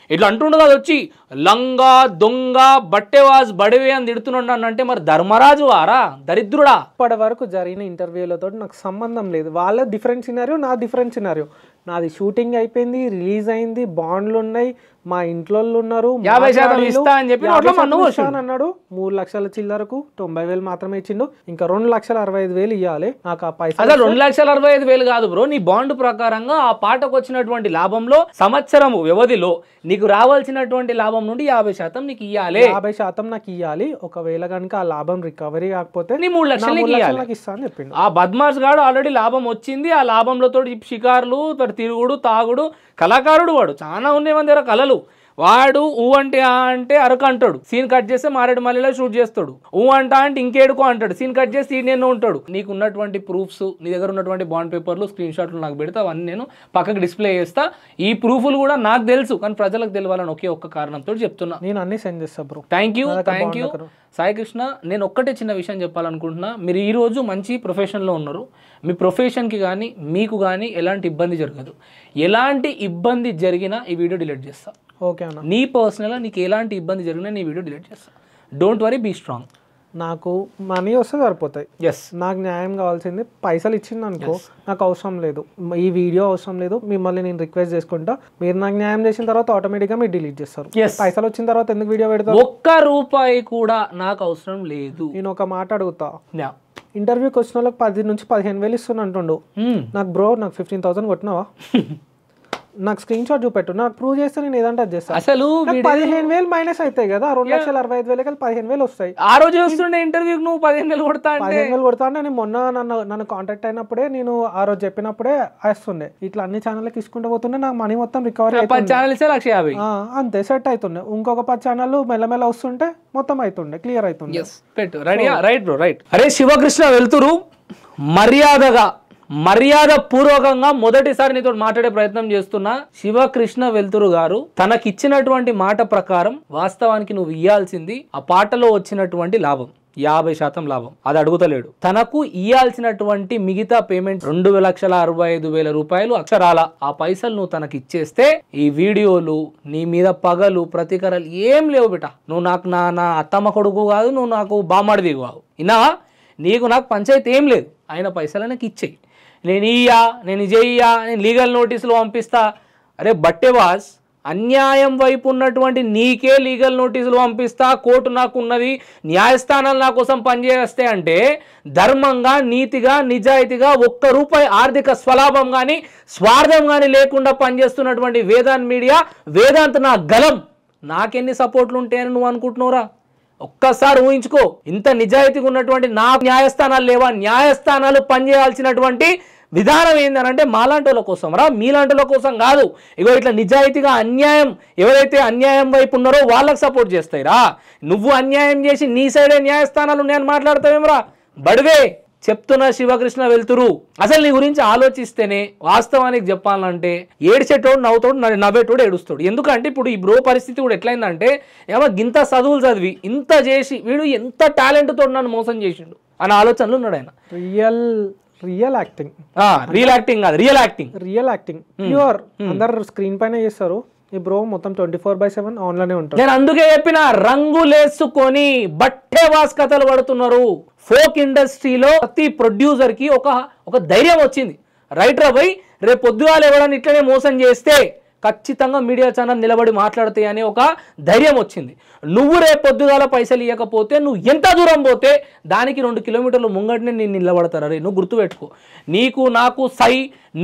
ఇట్లా అంటుండు కదా వచ్చి లంగా దొంగ బట్టెవాజ్ బడివే అని తిడుతున్నాడు అంటే మరి ధర్మరాజు వారా దరిద్రుడా? ఇప్పటి వరకు జరిగిన ఇంటర్వ్యూలతో నాకు సంబంధం లేదు. వాళ్ళ డిఫరెంట్ సినారియో, నా డిఫరెంట్ సినారియో. నాది షూటింగ్ అయిపోయింది, రిలీజ్ అయింది, బాండ్లు ఉన్నాయి, మా ఇంట్లో ఉన్నారు, 50% ఇస్తా అని చెప్పి అన్నాడు. 3 లక్షల చిల్లరకు 90,000 మాత్రమే ఇచ్చిండు. ఇంకా 2,65,000 ఇవ్వాలి నాకు. ఆ పైసలు 2,65,000 కాదు బ్రో, నీ బాండ్ ప్రకారంగా ఆ పాటకు వచ్చినటువంటి లాభంలో సంవత్సరం వ్యవధిలో నీకు రావాల్సినటువంటి లాభం నుండి 50% నీకు ఇవ్వాలి. 50% నాకు ఇవ్వాలి. ఒకవేళ కనుక ఆ లాభం రికవరీ కాకపోతే నీ 3 లక్షలు ఇస్తా అని చెప్పిండు. ఆ బద్మాష్ గాడు ఆల్రెడీ లాభం వచ్చింది. ఆ లాభంలో తోటి షికార్లు, తిరుగుడు, తాగుడు, కళాకారుడు వాడు. చాలా ఉన్నాయి మన దగ్గర కళలు. వాడు ఊ అంటే ఆ అంటే అరకు అంటాడు, సీన్ కట్ చేస్తే మారేడుమల్లిలో షూట్ చేస్తాడు. ఊ అంటా అంటే ఇంకేడుకో అంటాడు, సీన్ కట్ చేసి ఈడెన్నో ఉంటాడు. నీకు ఉన్నటువంటి ప్రూఫ్స్, నీ దగ్గర ఉన్నటువంటి బాండ్ పేపర్లు, స్క్రీన్ షాట్లు నాకు పెడితే అవన్నీ నేను పక్కకు డిస్ప్లే చేస్తా. ఈ ప్రూఫ్లు కూడా నాకు తెలుసు, కానీ ప్రజలకు తెలియాలని ఒకే ఒక్క కారణంతో చెప్తున్నా. నేను అన్ని సెండ్ చేస్తా bro. Thank you Sai Krishna. నేను ఒక్కటే చిన్న విషయం చెప్పాలనుకుంటున్నా. మీరు ఈరోజు మంచి ప్రొఫెషన్లో ఉన్నారు. మీ ప్రొఫెషన్కి కానీ మీకు కానీ ఎలాంటి ఇబ్బంది జరగదు. ఎలాంటి ఇబ్బంది జరిగినా ఈ వీడియో డిలీట్ చేస్తా. ఓకే అన్న. నీ పర్సనల్గా నీకు ఎలాంటి ఇబ్బంది జరిగినా నీ వీడియో డిలీట్ చేస్తా. Don't worry, be strong. నాకు మనీ వస్తే సరిపోతాయి. ఎస్, నాకు న్యాయం కావాల్సింది. పైసలు ఇచ్చింది అనుకో, నాకు అవసరం లేదు, ఈ వీడియో అవసరం లేదు, మిమ్మల్ని నేను రిక్వెస్ట్ చేసుకుంటా. మీరు నాకు న్యాయం చేసిన తర్వాత ఆటోమేటిక్గా మీరు డిలీట్ చేస్తారు. పైసలు వచ్చిన తర్వాత ఎందుకు వీడియో పెడతారు? ఒక్క రూపాయి కూడా నాకు అవసరం లేదు. నేను ఒక మాట అడుగుతా, ఇంటర్వ్యూకి వచ్చిన వాళ్ళకి 10 నుంచి 15,000 ఇస్తున్నా అంటుండు. నాకు బ్రో నాకు 15,000 కొట్టినావా? నాకు స్క్రీన్ షాట్ చూపెట్టు, నాకు ప్రూవ్ చేస్తే నేను ఏదంటే అది చేస్తాను. అసలు 15,000 మైనస్ అవుతాయి కదా, 2,65,000 15,000 వస్తాయి. ఆ రోజు వస్తుండే ఇంటర్వ్యూకి నువ్వు 15,000 కొడతా అంటే 15,000 కొడతా అంటే నేను మొన్న నన్ను కాంటాక్ట్ అయినప్పుడే, నేను ఆ రోజు చెప్పినప్పుడే వేస్తుండే. ఇట్లా అన్ని ఛానల్కి తీసుకుంటూ పోతుండే, నాకు మనీ మొత్తం రికవరీ 10 ఛానల్ ఇస్తే 150. అంతే సెట్ అవుతుండే. ఇంకొక 10 ఛానల్ మెల్లమెల్ల వస్తుంటే మొత్తం అవుతుండే, క్లియర్ అవుతుండే. పెట్టు రెడీ. Right bro, right. అరే శివకృష్ణ వెళ్తురు, మర్యాద పూర్వకంగా మొదటిసారి నీతో మాట్లాడే ప్రయత్నం చేస్తున్నా. శివకృష్ణ వెళ్తురు గారు తనకిచ్చినటువంటి మాట ప్రకారం వాస్తవానికి నువ్వు ఇయ్యాల్సింది ఆ పాటలో వచ్చినటువంటి లాభం 50% లాభం, అది అడుగుతలేడు. తనకు ఇయ్యాల్సినటువంటి మిగతా పేమెంట్ 2,65,000 రూపాయలు అక్షరాల. ఆ పైసలు నువ్వు తనకి ఇచ్చేస్తే ఈ వీడియోలు, నీ మీద పగలు, ప్రతీకారాలు ఏం లేవు బిట. నువ్వు నాకు నా అత్తమ్మ కొడుకు కాదు, నువ్వు నాకు బామ్మడిది కావు. ఇన్నా నీకు నాకు పంచాయతీ ఏం లేదు. ఆయన పైసలు నాకు ఇచ్చేయి, నేను చెయ్యా, నేను లీగల్ నోటీసులు పంపిస్తా. అరే బట్టేవాస్, అన్యాయం వైపు ఉన్నటువంటి నీకే లీగల్ నోటీసులు పంపిస్తా, కోర్టు నాకు ఉన్నది, న్యాయస్థానాలు నా కోసం పనిచేస్తే అంటే ధర్మంగా, నీతిగా, నిజాయితీగా, ఒక్క రూపాయి ఆర్థిక స్వలాభం కానీ స్వార్థం కానీ లేకుండా పనిచేస్తున్నటువంటి వేదాంత్ మీడియా, వేదాంత్ నా గలం, నాకెన్ని సపోర్ట్లు ఉంటాయని నువ్వు అనుకుంటున్నావురా? ఒక్కసారి ఊహించుకో. ఇంత నిజాయితీగా ఉన్నటువంటి నా న్యాయస్థానాలు లేవా? న్యాయస్థానాలు పనిచేయాల్సినటువంటి విధానం ఏంటంటే మాలాంటి వాళ్ళ కోసం రా, మీలాంటి వాళ్ళ కోసం కాదు. ఇగో ఇట్లా నిజాయితీగా అన్యాయం, ఎవరైతే అన్యాయం వైపు ఉన్నారో వాళ్ళకి సపోర్ట్ చేస్తాయిరా. నువ్వు అన్యాయం చేసి నీ సైడే న్యాయస్థానాలు ఉన్నాయని మాట్లాడతావేమరా? బడివే చెప్తున్నా శివకృష్ణ వెళ్తురు. అసలు నీ గురించి ఆలోచిస్తేనే వాస్తవానికి చెప్పాలంటే ఏడ్చేటోడు నవ్వుతాడు, నవ్వేటోడు ఏడుస్తాడు. ఎందుకంటే ఇప్పుడు ఈ బ్రో పరిస్థితి కూడా ఎట్లయిందంటే, ఏమో గింత చదువులు చదివి ఇంత చేసి వీడు ఎంత టాలెంట్తో నన్ను మోసం చేసిండు అనే ఆలోచనలు ఉన్నాడు ఆయన. రియల్ యాక్టింగ్, రియల్ యాక్టింగ్ కాదు, రియల్ యాక్టింగ్ ప్యూర్. అందరు స్క్రీన్ పైన చేస్తారు, ఈ బ్రో మొత్తం 24/7 ఆన్లోనే ఉంటారు. నేను అందుకే చెప్పిన, రంగులేసుకొని బట్టే వాస్ కథలు పడుతున్నారు. ఫోక్ ఇండస్ట్రీలో ప్రతి ప్రొడ్యూసర్ కి ఒక ధైర్యం వచ్చింది. రైటర్ పోయి రేపు పొద్దుగాలు ఎవడని ఇట్లనే మోసం చేస్తే ఖచ్చితంగా మీడియా ఛానల్ నిలబడి మాట్లాడతాయి అనే ఒక ధైర్యం వచ్చింది. నువ్వు రేపు పొద్దుగాల పైసలు ఇవ్వకపోతే నువ్వు ఎంత దూరం పోతే దానికి 2 కిలోమీటర్లు ముంగటనే నేను నిలబడతారు. అరే నువ్వు గుర్తుపెట్టుకో, నీకు నాకు సై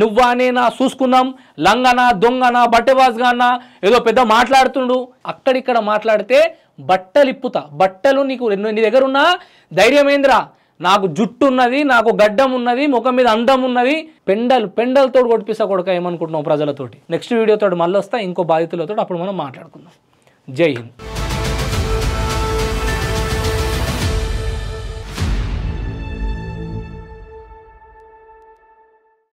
నువ్వానే నా చూసుకుందాం, లంగనా దొంగనా బట్టెబాజ్గానా ఏదో పెద్ద మాట్లాడుతుండు. అక్కడిక్కడ మాట్లాడితే బట్టలు ఇప్పుతా. బట్టలు నీ దగ్గర ఉన్న ధైర్యం ఏంద్రా? నాకు జుట్టు ఉన్నది, నాకు గడ్డం ఉన్నది, ముఖం మీద అందం ఉన్నది, పెండలతో కొట్టిపిస్తా కొడక ఏమనుకుంటున్నావు ప్రజలతోటి. నెక్స్ట్ వీడియోతో మళ్ళీ వస్తా ఇంకో బాధితులతో, అప్పుడు మనం మాట్లాడుకుందాం. జై హింద్.